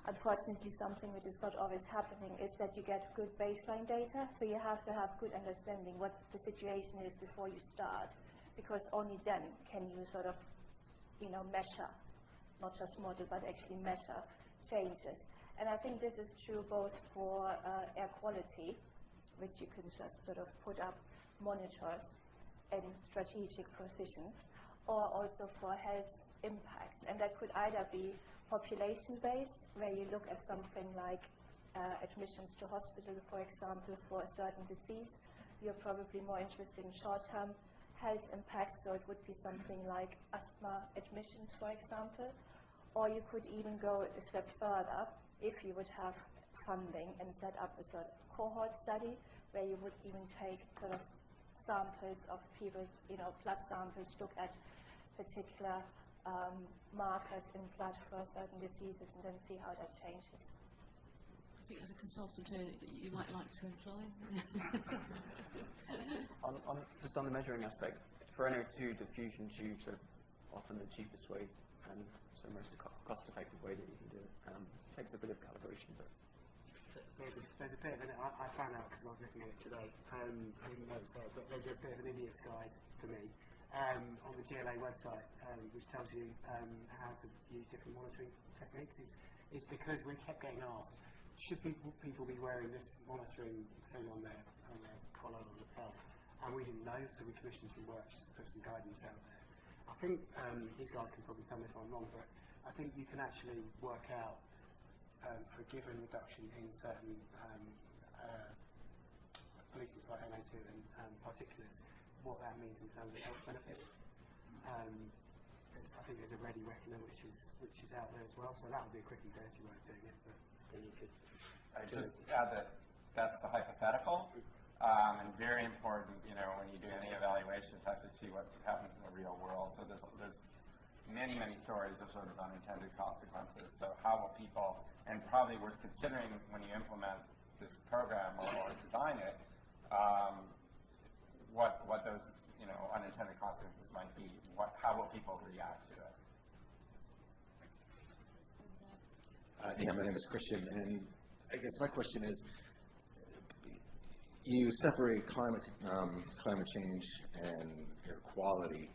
unfortunately something which is not always happening, is that you get good baseline data. So you have to have good understanding what the situation is before you start, because only then can you sort of, measure, not just model, but actually measure changes. And I think this is true both for air quality, which you can just sort of put up monitors in strategic positions, or also for health impacts. And that could either be population-based, where you look at something like admissions to hospital, for example, for a certain disease. You're probably more interested in short-term health impacts, so it would be something like asthma admissions, for example. Or you could even go a step further if you would have funding and set up a sort of cohort study where you would even take sort of samples of people, blood samples, look at particular markers in blood for certain diseases and then see how that changes. I think as a consultant here that you might like to employ. Just on the measuring aspect, for NO2 diffusion tubes are often the cheapest way and so most cost-effective way that you can do it. Takes a bit of calibration, but there's a bit of I found out because I was looking at it today. I didn't know it's there, but there's a bit of an idiot's guide for me on the GLA website, which tells you how to use different monitoring techniques. It's because we kept getting asked, should people be wearing this monitoring thing on their collar or lapel? And we didn't know, so we commissioned some work just to put some guidance out there. I think these guys can probably tell me if I'm wrong, but I think you can actually work out for a given reduction in certain pollutants like NO2 and particulates, what that means in terms of health benefits. I think there's a ready reckoner which is out there as well, so that would be a quick and dirty way of doing it, but then you could. I just add that that's the hypothetical, and very important, when you do any evaluation to actually see what happens in the real world. So there's many stories of sort of unintended consequences. So how will people, and probably worth considering when you implement this program or design it, what those unintended consequences might be. How will people react to it? My name is Christian, and I guess my question is, you separate climate change and air quality,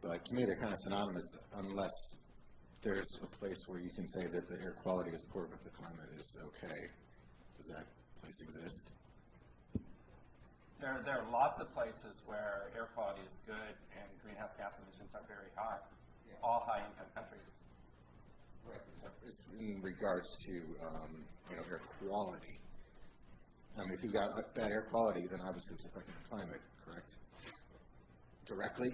but to me they're kind of synonymous unless there's a place where you can say that the air quality is poor but the climate is okay. Does that place exist? There are lots of places where air quality is good and greenhouse gas emissions are very high, all high-income countries. Right. It's in regards to air quality. I mean, if you've got bad air quality, then obviously it's affecting the climate, correct? Directly?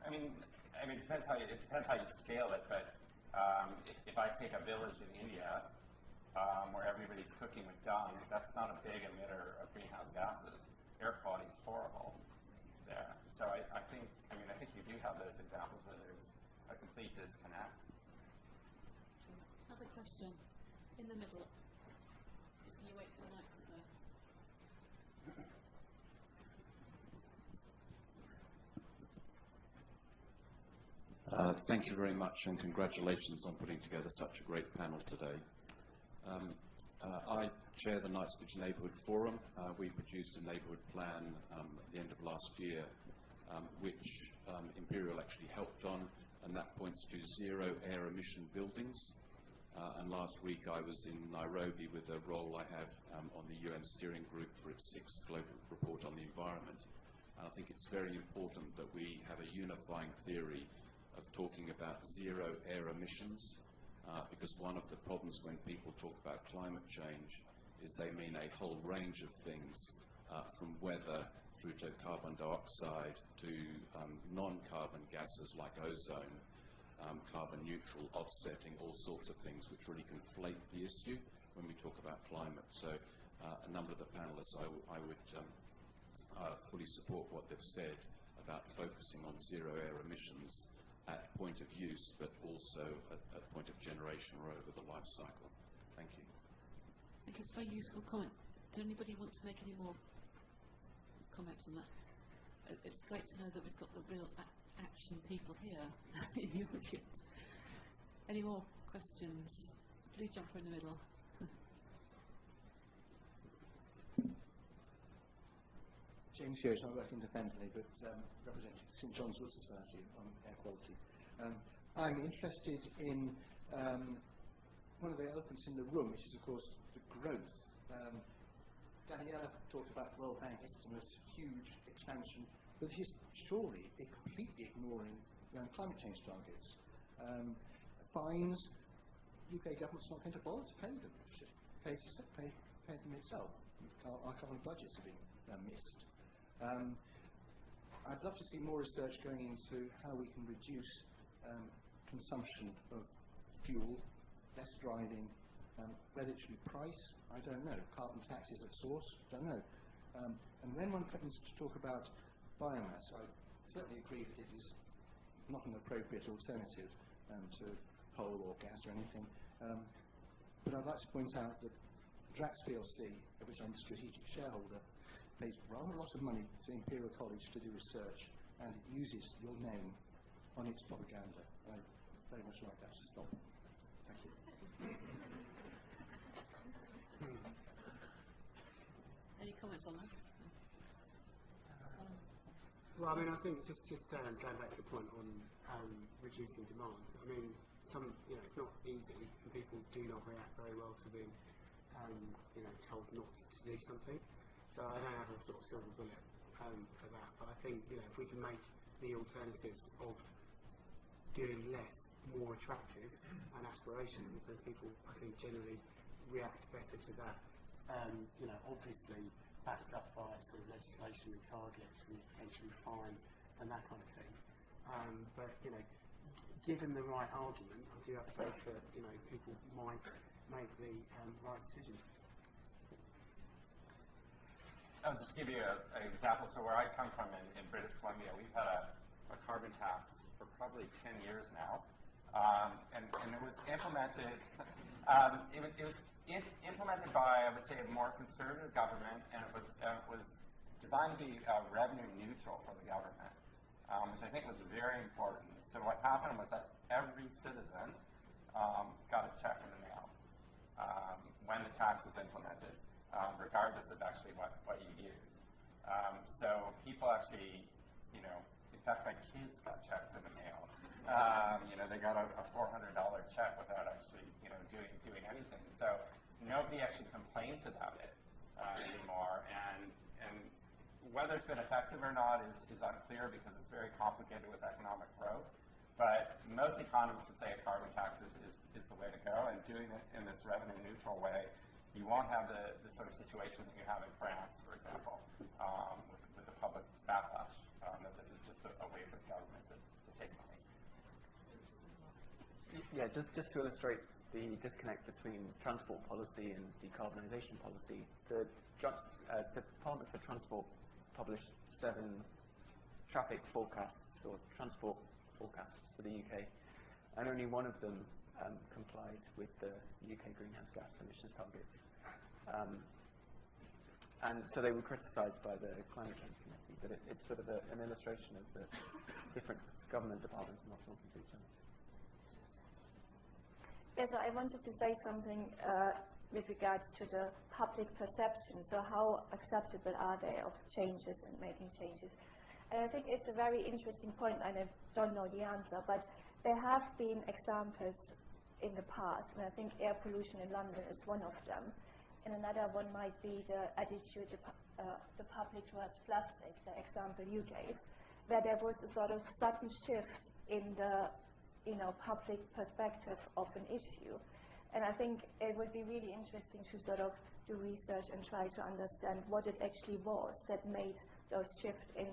I mean, it depends how you scale it. But if I take a village in India where everybody's cooking with dung, that's not a big emitter of greenhouse gases. Air quality is horrible there. So I think you do have those examples where there's a complete disconnect. How's a question? In the middle. Just can you wait for the microphone? Thank you very much, and congratulations on putting together such a great panel today. I chair the Knightsbridge Neighbourhood Forum. We produced a neighbourhood plan at the end of last year, which Imperial actually helped on, and that points to zero air emission buildings. And last week I was in Nairobi with a role I have on the UN steering group for its 6th global report on the environment. And I think it's very important that we have a unifying theory of talking about zero air emissions, because one of the problems when people talk about climate change is they mean a whole range of things, from weather through to carbon dioxide to non-carbon gases like ozone, carbon neutral, offsetting, all sorts of things which really conflate the issue when we talk about climate. So a number of the panelists, I would fully support what they've said about focusing on zero air emissions at point of use, but also at point of generation or over the life cycle. Thank you. I think it's a very useful comment. Does anybody want to make any more comments on that? It's great to know that we've got the real action people here in the audience. Any more questions? Blue jumper in the middle. James Hughes, I work independently, but represent the St John's Wood Society on air quality. I'm interested in one of the elephants in the room, which is, of course, the growth. Daniela talked about World Bank estimates, huge expansion, but this is surely completely ignoring climate change targets. Fines, UK government's not going to bother to pay them. It's just pay them itself. Our carbon budgets have been missed. I'd love to see more research going into how we can reduce consumption of fuel, less driving, whether it should be price, I don't know. Carbon taxes at source, don't know. And when one comes to talk about biomass, I certainly agree that it is not an appropriate alternative to coal or gas or anything. But I'd like to point out that Drax PLC, of which I'm a strategic shareholder, pays rather a lot of money to Imperial College to do research, and it uses your name on its propaganda. I'd very much like that to stop. Thank you. Any comments on that? Well, I mean, I think just going back to the point on reducing demand. I mean, it's not easy, and people do not react very well to being, told not to do something. So I don't have a sort of silver bullet for that. But I think, if we can make the alternatives of doing less more attractive and aspirational, then people, I think, generally react better to that. Obviously backed up by sort of legislation and targets and potentially fines and that kind of thing. But given the right argument, I do have faith that people might make the right decisions. I'll just give you an example. So where I come from in British Columbia, we've had a carbon tax for probably 10 years now, and it was implemented. It was implemented by, I would say, a more conservative government, and it was designed to be revenue neutral for the government, which I think was very important. So what happened was that every citizen got a check in the mail when the tax was implemented, regardless of actually what you used. So people actually, in fact, my kids got checks in the mail. They got a $400 check without actually, doing anything. So nobody actually complains about it anymore. And whether it's been effective or not is unclear, because it's very complicated with economic growth. But most economists would say a carbon tax is the way to go, and doing it in this revenue neutral way, you won't have the sort of situation that you have in France, for example, with the public backlash, that this is just a way for the government to take money. Yeah, just to illustrate the disconnect between transport policy and decarbonisation policy, the Department for Transport published 7 traffic forecasts or transport forecasts for the UK, and only one of them complied with the UK greenhouse gas emissions targets. And so they were criticised by the Climate Change Committee, but it's sort of an illustration of the different government departments not talking to each other. Yes, I wanted to say something with regards to the public perception. So how acceptable are they of changes and making changes? And I think it's a very interesting point, and I don't know the answer, but there have been examples in the past, and I think air pollution in London is one of them. And another one might be the attitude the public towards plastic, the example you gave, where there was a sort of sudden shift in the public perspective of an issue. And I think it would be really interesting to sort of do research and try to understand what it actually was that made those shift in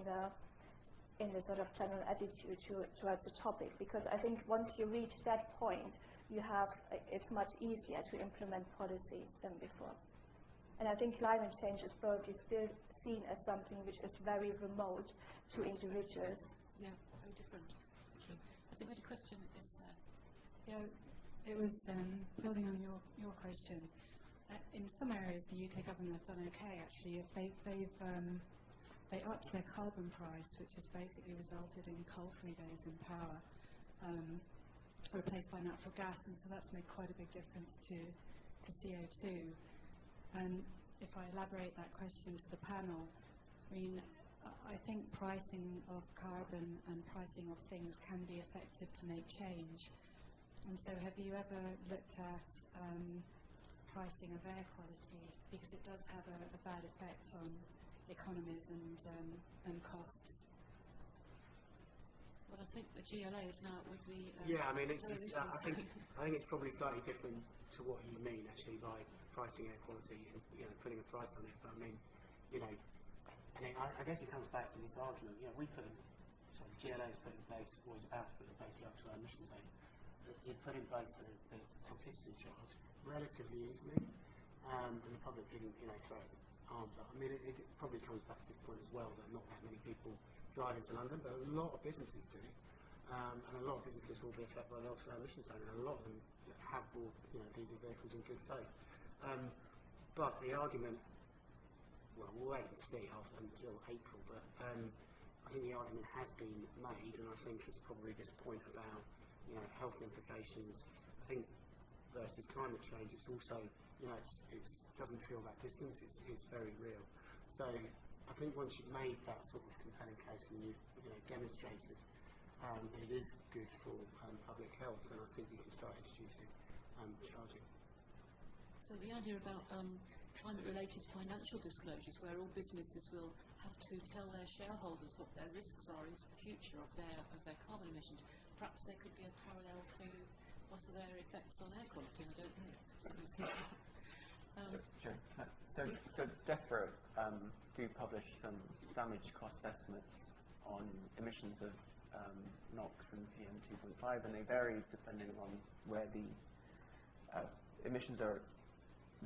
the sort of general attitude towards the topic. Because I think once you reach that point, it's much easier to implement policies than before. And I think climate change is probably still seen as something which is very remote to individuals. Yeah, very different. Thank you. I think we had a question. Is there? Yeah, it was building on your question. In some areas, the UK government have done okay, actually. If they upped their carbon price, which has basically resulted in coal-free days in power, replaced by natural gas, and so that's made quite a big difference to CO2. And if I elaborate that question to the panel, I mean, I think pricing of carbon and pricing of things can be effective to make change. And so have you ever looked at pricing of air quality? Because it does have a bad effect on economies and costs. Well, I think the GLA is now with the... I mean, I think it's probably slightly different to what you mean, actually, by pricing air quality and putting a price on it. But I mean, I guess it comes back to this argument. GLA has put in place, or is about to put in place, the ultra emission zone. It put in place the toxicity charge relatively easily, and the public didn't, throw its arms up. I mean, it probably comes back to this point as well, that not that many people drive into London, but a lot of businesses do, and a lot of businesses will be affected by the ultra emission zone, and a lot of them have bought diesel vehicles in good faith. But the argument, well, we'll wait and see until April, but I think the argument has been made, and I think it's probably this point about health implications. I think versus climate change, it's also it doesn't feel that distant. It's very real. So I think once you've made that sort of compelling case and you've demonstrated that it is good for public health, then I think you can start introducing charging. So the idea about climate-related financial disclosures, where all businesses will have to tell their shareholders what their risks are into the future of their carbon emissions. Perhaps there could be a parallel to what are their effects on air quality. I don't know. Sure. So DEFRA do publish some damage cost estimates on emissions of NOx and PM2.5, and they vary depending on where the emissions are,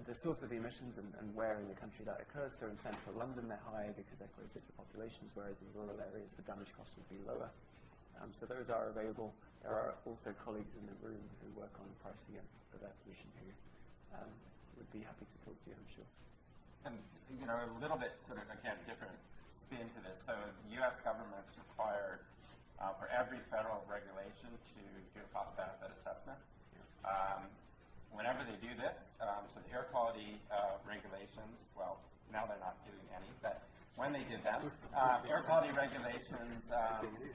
the source of the emissions, and where in the country that occurs. So in central London they're higher because they're closer to populations, whereas in rural areas the damage cost would be lower. So those are available. There are also colleagues in the room who work on pricing of air pollution who would be happy to talk to you, I'm sure. And a little bit sort of, again, different spin to this. So the U.S. government's required for every federal regulation to do a cost-benefit assessment. Whenever they do this, so the air quality regulations, well, now they're not doing any, but when they did them, air quality regulations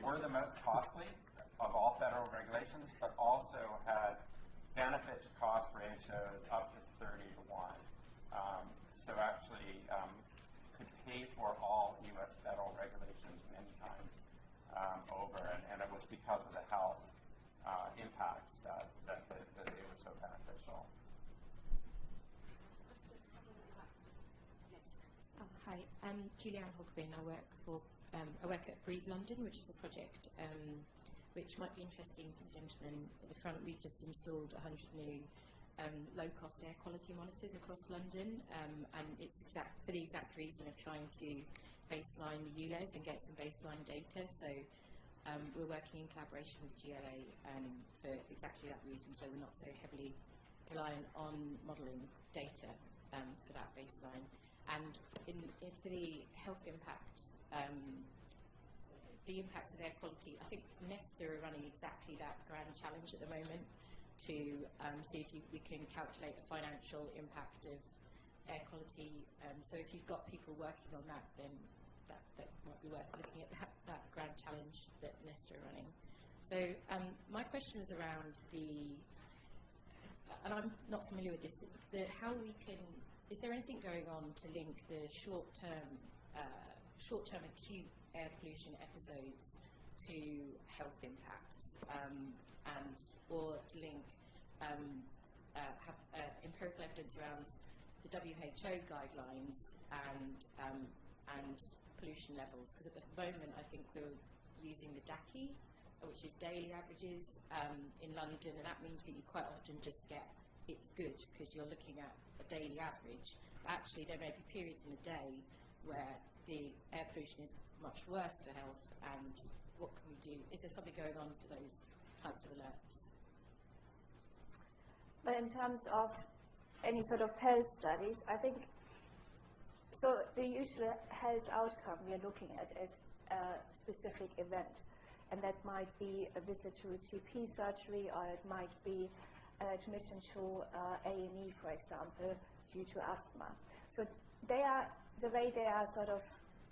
were the most costly of all federal regulations, but also had benefit to cost ratios up to 30 to 1. So actually could pay for all U.S. federal regulations many times over, and it was because of the health impacts that they were so beneficial. Hi, I'm Julianne Hogbin. I work at Breathe London, which is a project which might be interesting to the gentleman at the front. We've just installed 100 new low-cost air quality monitors across London, and it's for the exact reason of trying to baseline the ULEZ and get some baseline data. So we're working in collaboration with GLA for exactly that reason, so we're not so heavily reliant on modelling data for that baseline. And for the health impact, the impacts of air quality, I think NExAir are running exactly that grand challenge at the moment to see if we can calculate a financial impact of air quality. So if you've got people working on that, then that might be worth looking at that grand challenge that NExAir are running. So my question was around the and I'm not familiar with this, how we can, is there anything going on to link the short-term acute air pollution episodes to health impacts, or to link empirical evidence around the WHO guidelines and pollution levels? Because at the moment I think we're using the DACI, which is daily averages in London, and that means that you quite often just get it's good because you're looking at a daily average. But actually, there may be periods in the day where the air pollution is much worse for health, and what can we do? Is there something going on for those types of alerts? But in terms of any sort of health studies, I think, so the usual health outcome we are looking at is a specific event. And that might be a visit to a GP surgery, or it might be admission to A&E, for example, due to asthma. So they are, the way they are sort of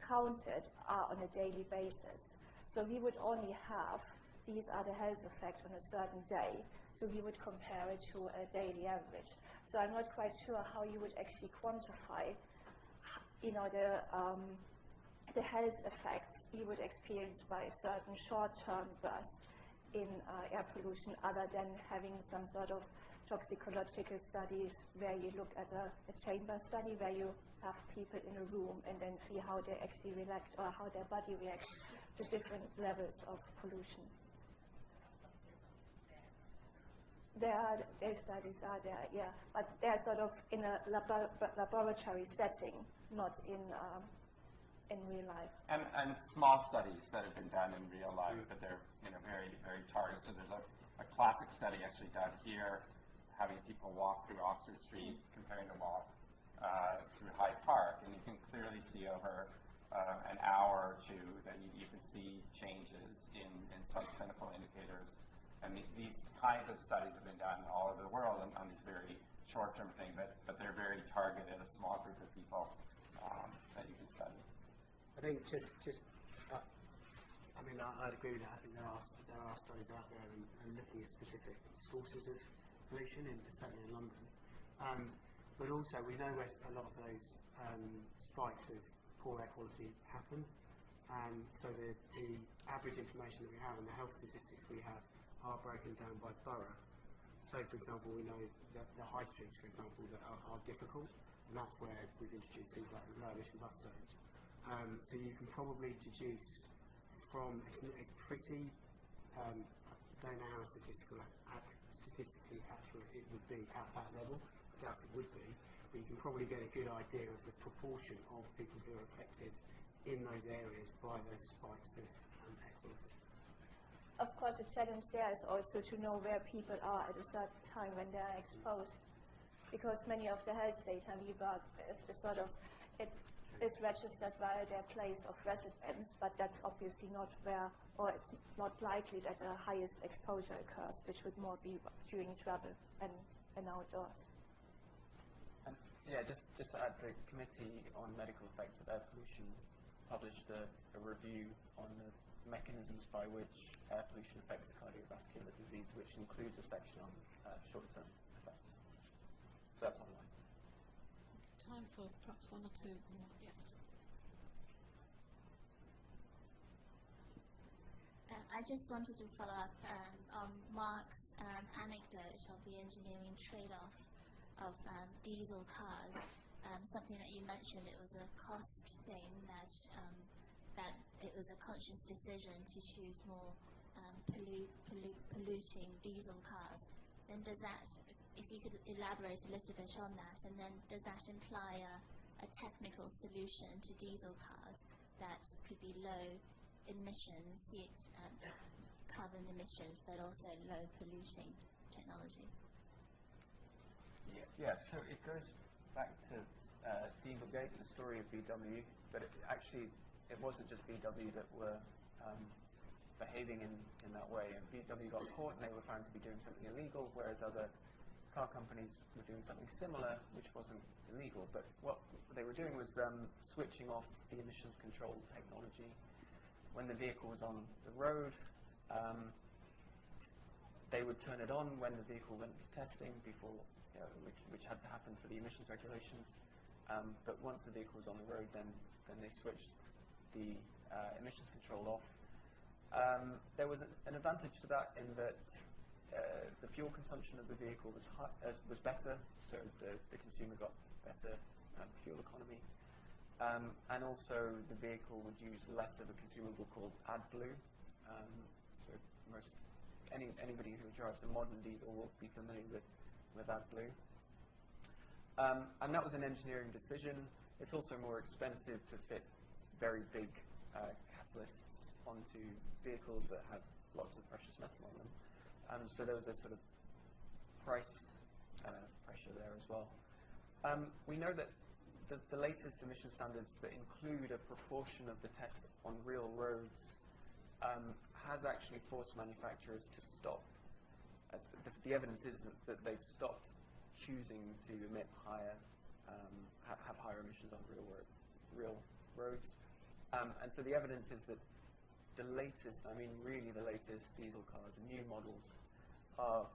counted are on a daily basis. So we would only have, these are the health effects on a certain day, so we would compare it to a daily average. So I'm not quite sure how you would actually quantify, the health effects you would experience by a certain short-term burst in air pollution, other than having some sort of toxicological studies where you look at a chamber study where you have people in a room and then see how they actually react or how their body reacts to different levels of pollution. Those studies are there, yeah, but they're sort of in a laboratory setting, not in real life. And small studies that have been done in real life, but they're very, very targeted. So there's a classic study actually done here, having people walk through Oxford Street, comparing to walk through Haigh Park, and you can clearly see over an hour or two that you can see changes in some clinical indicators. And these kinds of studies have been done all over the world on these very short-term things, but they're very targeted, a small group of people that you can study. I think I'd agree with that. I think there are studies out there and looking at specific sources of pollution, certainly in London. But also we know where a lot of those spikes of poor air quality happen. So the average information that we have and the health statistics we have are broken down by borough. So, for example, we know that the high streets, for example, that are difficult, and that's where we've introduced things like low emission bus zones. So you can probably deduce from, it's pretty, I don't know how statistically accurate it would be at that level. I doubt it would be, but you can probably get a good idea of the proportion of people who are affected in those areas by those spikes of air quality. Of course, the challenge there is also to know where people are at a certain time when they are exposed, because many of the health data we got is sort of, it is registered via their place of residence, but that's obviously not where, or it's not likely that the highest exposure occurs, which would more be during travel and outdoors. And yeah, just to add, the Committee on Medical Effects of Air Pollution published a review on the mechanisms by which air pollution affects cardiovascular disease, which includes a section on short-term effects. So that's online. Time for perhaps one or two more. Yes. I just wanted to follow up on Marc's anecdote of the engineering trade-off of diesel cars. Something that you mentioned, it was a cost thing, that it was a conscious decision to choose more polluting diesel cars. Then does that, if you could elaborate a little bit on that, and then does that imply a technical solution to diesel cars that could be low emissions, carbon emissions, but also low polluting technology? Yeah, so it goes back to Dieselgate, the story of VW, but it wasn't just VW that were behaving in that way, and VW got caught and they were found to be doing something illegal, whereas other car companies were doing something similar which wasn't illegal. But what they were doing was switching off the emissions control technology when the vehicle was on the road. they would turn it on when the vehicle went for testing, before, which had to happen for the emissions regulations. But once the vehicle was on the road, then they switched the emissions control off. There was an advantage to that in that the fuel consumption of the vehicle was better, so the consumer got better fuel economy. And also the vehicle would use less of a consumable called AdBlue. So anybody who drives a modern diesel will be familiar with AdBlue. And that was an engineering decision. It's also more expensive to fit very big catalysts onto vehicles that have lots of precious metal on them. So there was a sort of price pressure there as well. We know that the latest emission standards that include a proportion of the test on real roads has actually forced manufacturers to stop. The evidence is that they've stopped choosing to emit have higher emissions on real roads. And so the evidence is that the latest, really the latest diesel cars, the new models, are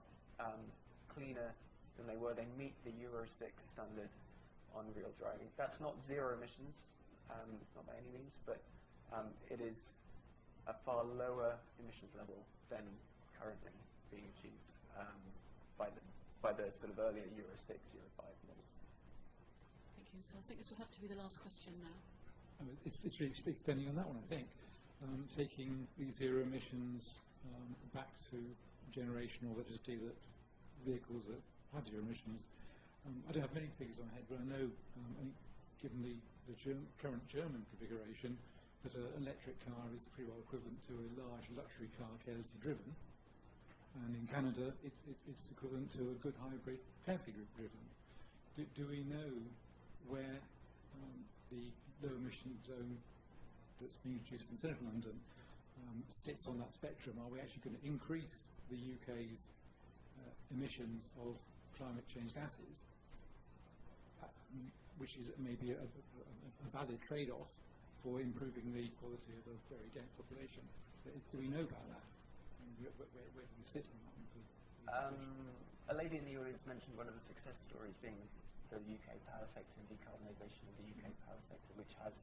cleaner than they were. They meet the Euro 6 standard on real driving. That's not zero emissions, not by any means, but it is a far lower emissions level than currently being achieved by the sort of earlier Euro 6, Euro 5 models. Thank you. So I think this will have to be the last question now. It's really extending on that one, I think. Taking these zero emissions back to generational electricity, that vehicles that have zero emissions. I don't have many figures on my head, but I know, I think, given the current German configuration, that an electric car is pretty well equivalent to a large luxury car carelessly driven. And in Canada, it's equivalent to a good hybrid carefully driven. Do we know where the low emission zone that's being introduced in central London sits on that spectrum? Are we actually going to increase the UK's emissions of climate change gases, which is maybe a valid trade-off for improving the quality of a very dense population? Do we know about that? Where do we sit on that? A lady in the audience mentioned one of the success stories being the UK power sector and decarbonisation of the UK power sector, which has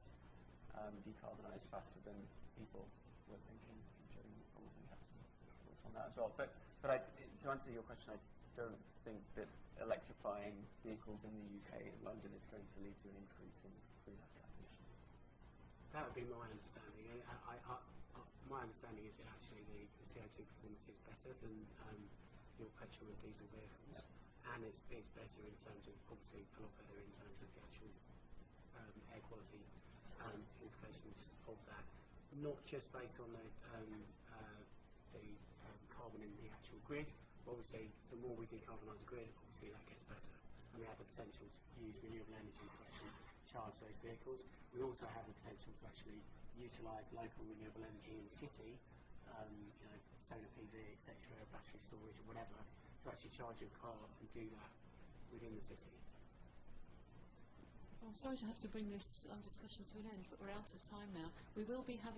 decarbonised faster than people were thinking. I'm sure you probably have some thoughts on that as well. But to answer your question, I don't think that electrifying vehicles in the UK and London is going to lead to an increase in greenhouse gas emissions. That would be my understanding. My understanding is that actually the CO2 performance is better than your petrol and diesel vehicles, and it's better in terms of, obviously, a lot better in terms of the actual air quality implications of that. Not just based on the carbon in the actual grid. Obviously, the more we decarbonise the grid, obviously that gets better, and we have the potential to use renewable energy to actually charge those vehicles. We also have the potential to actually utilise local renewable energy in the city, solar PV, etc., battery storage or whatever, to actually charge your car and do that within the city. I'm sorry to have to bring this discussion to an end, but we're out of time now. We will be having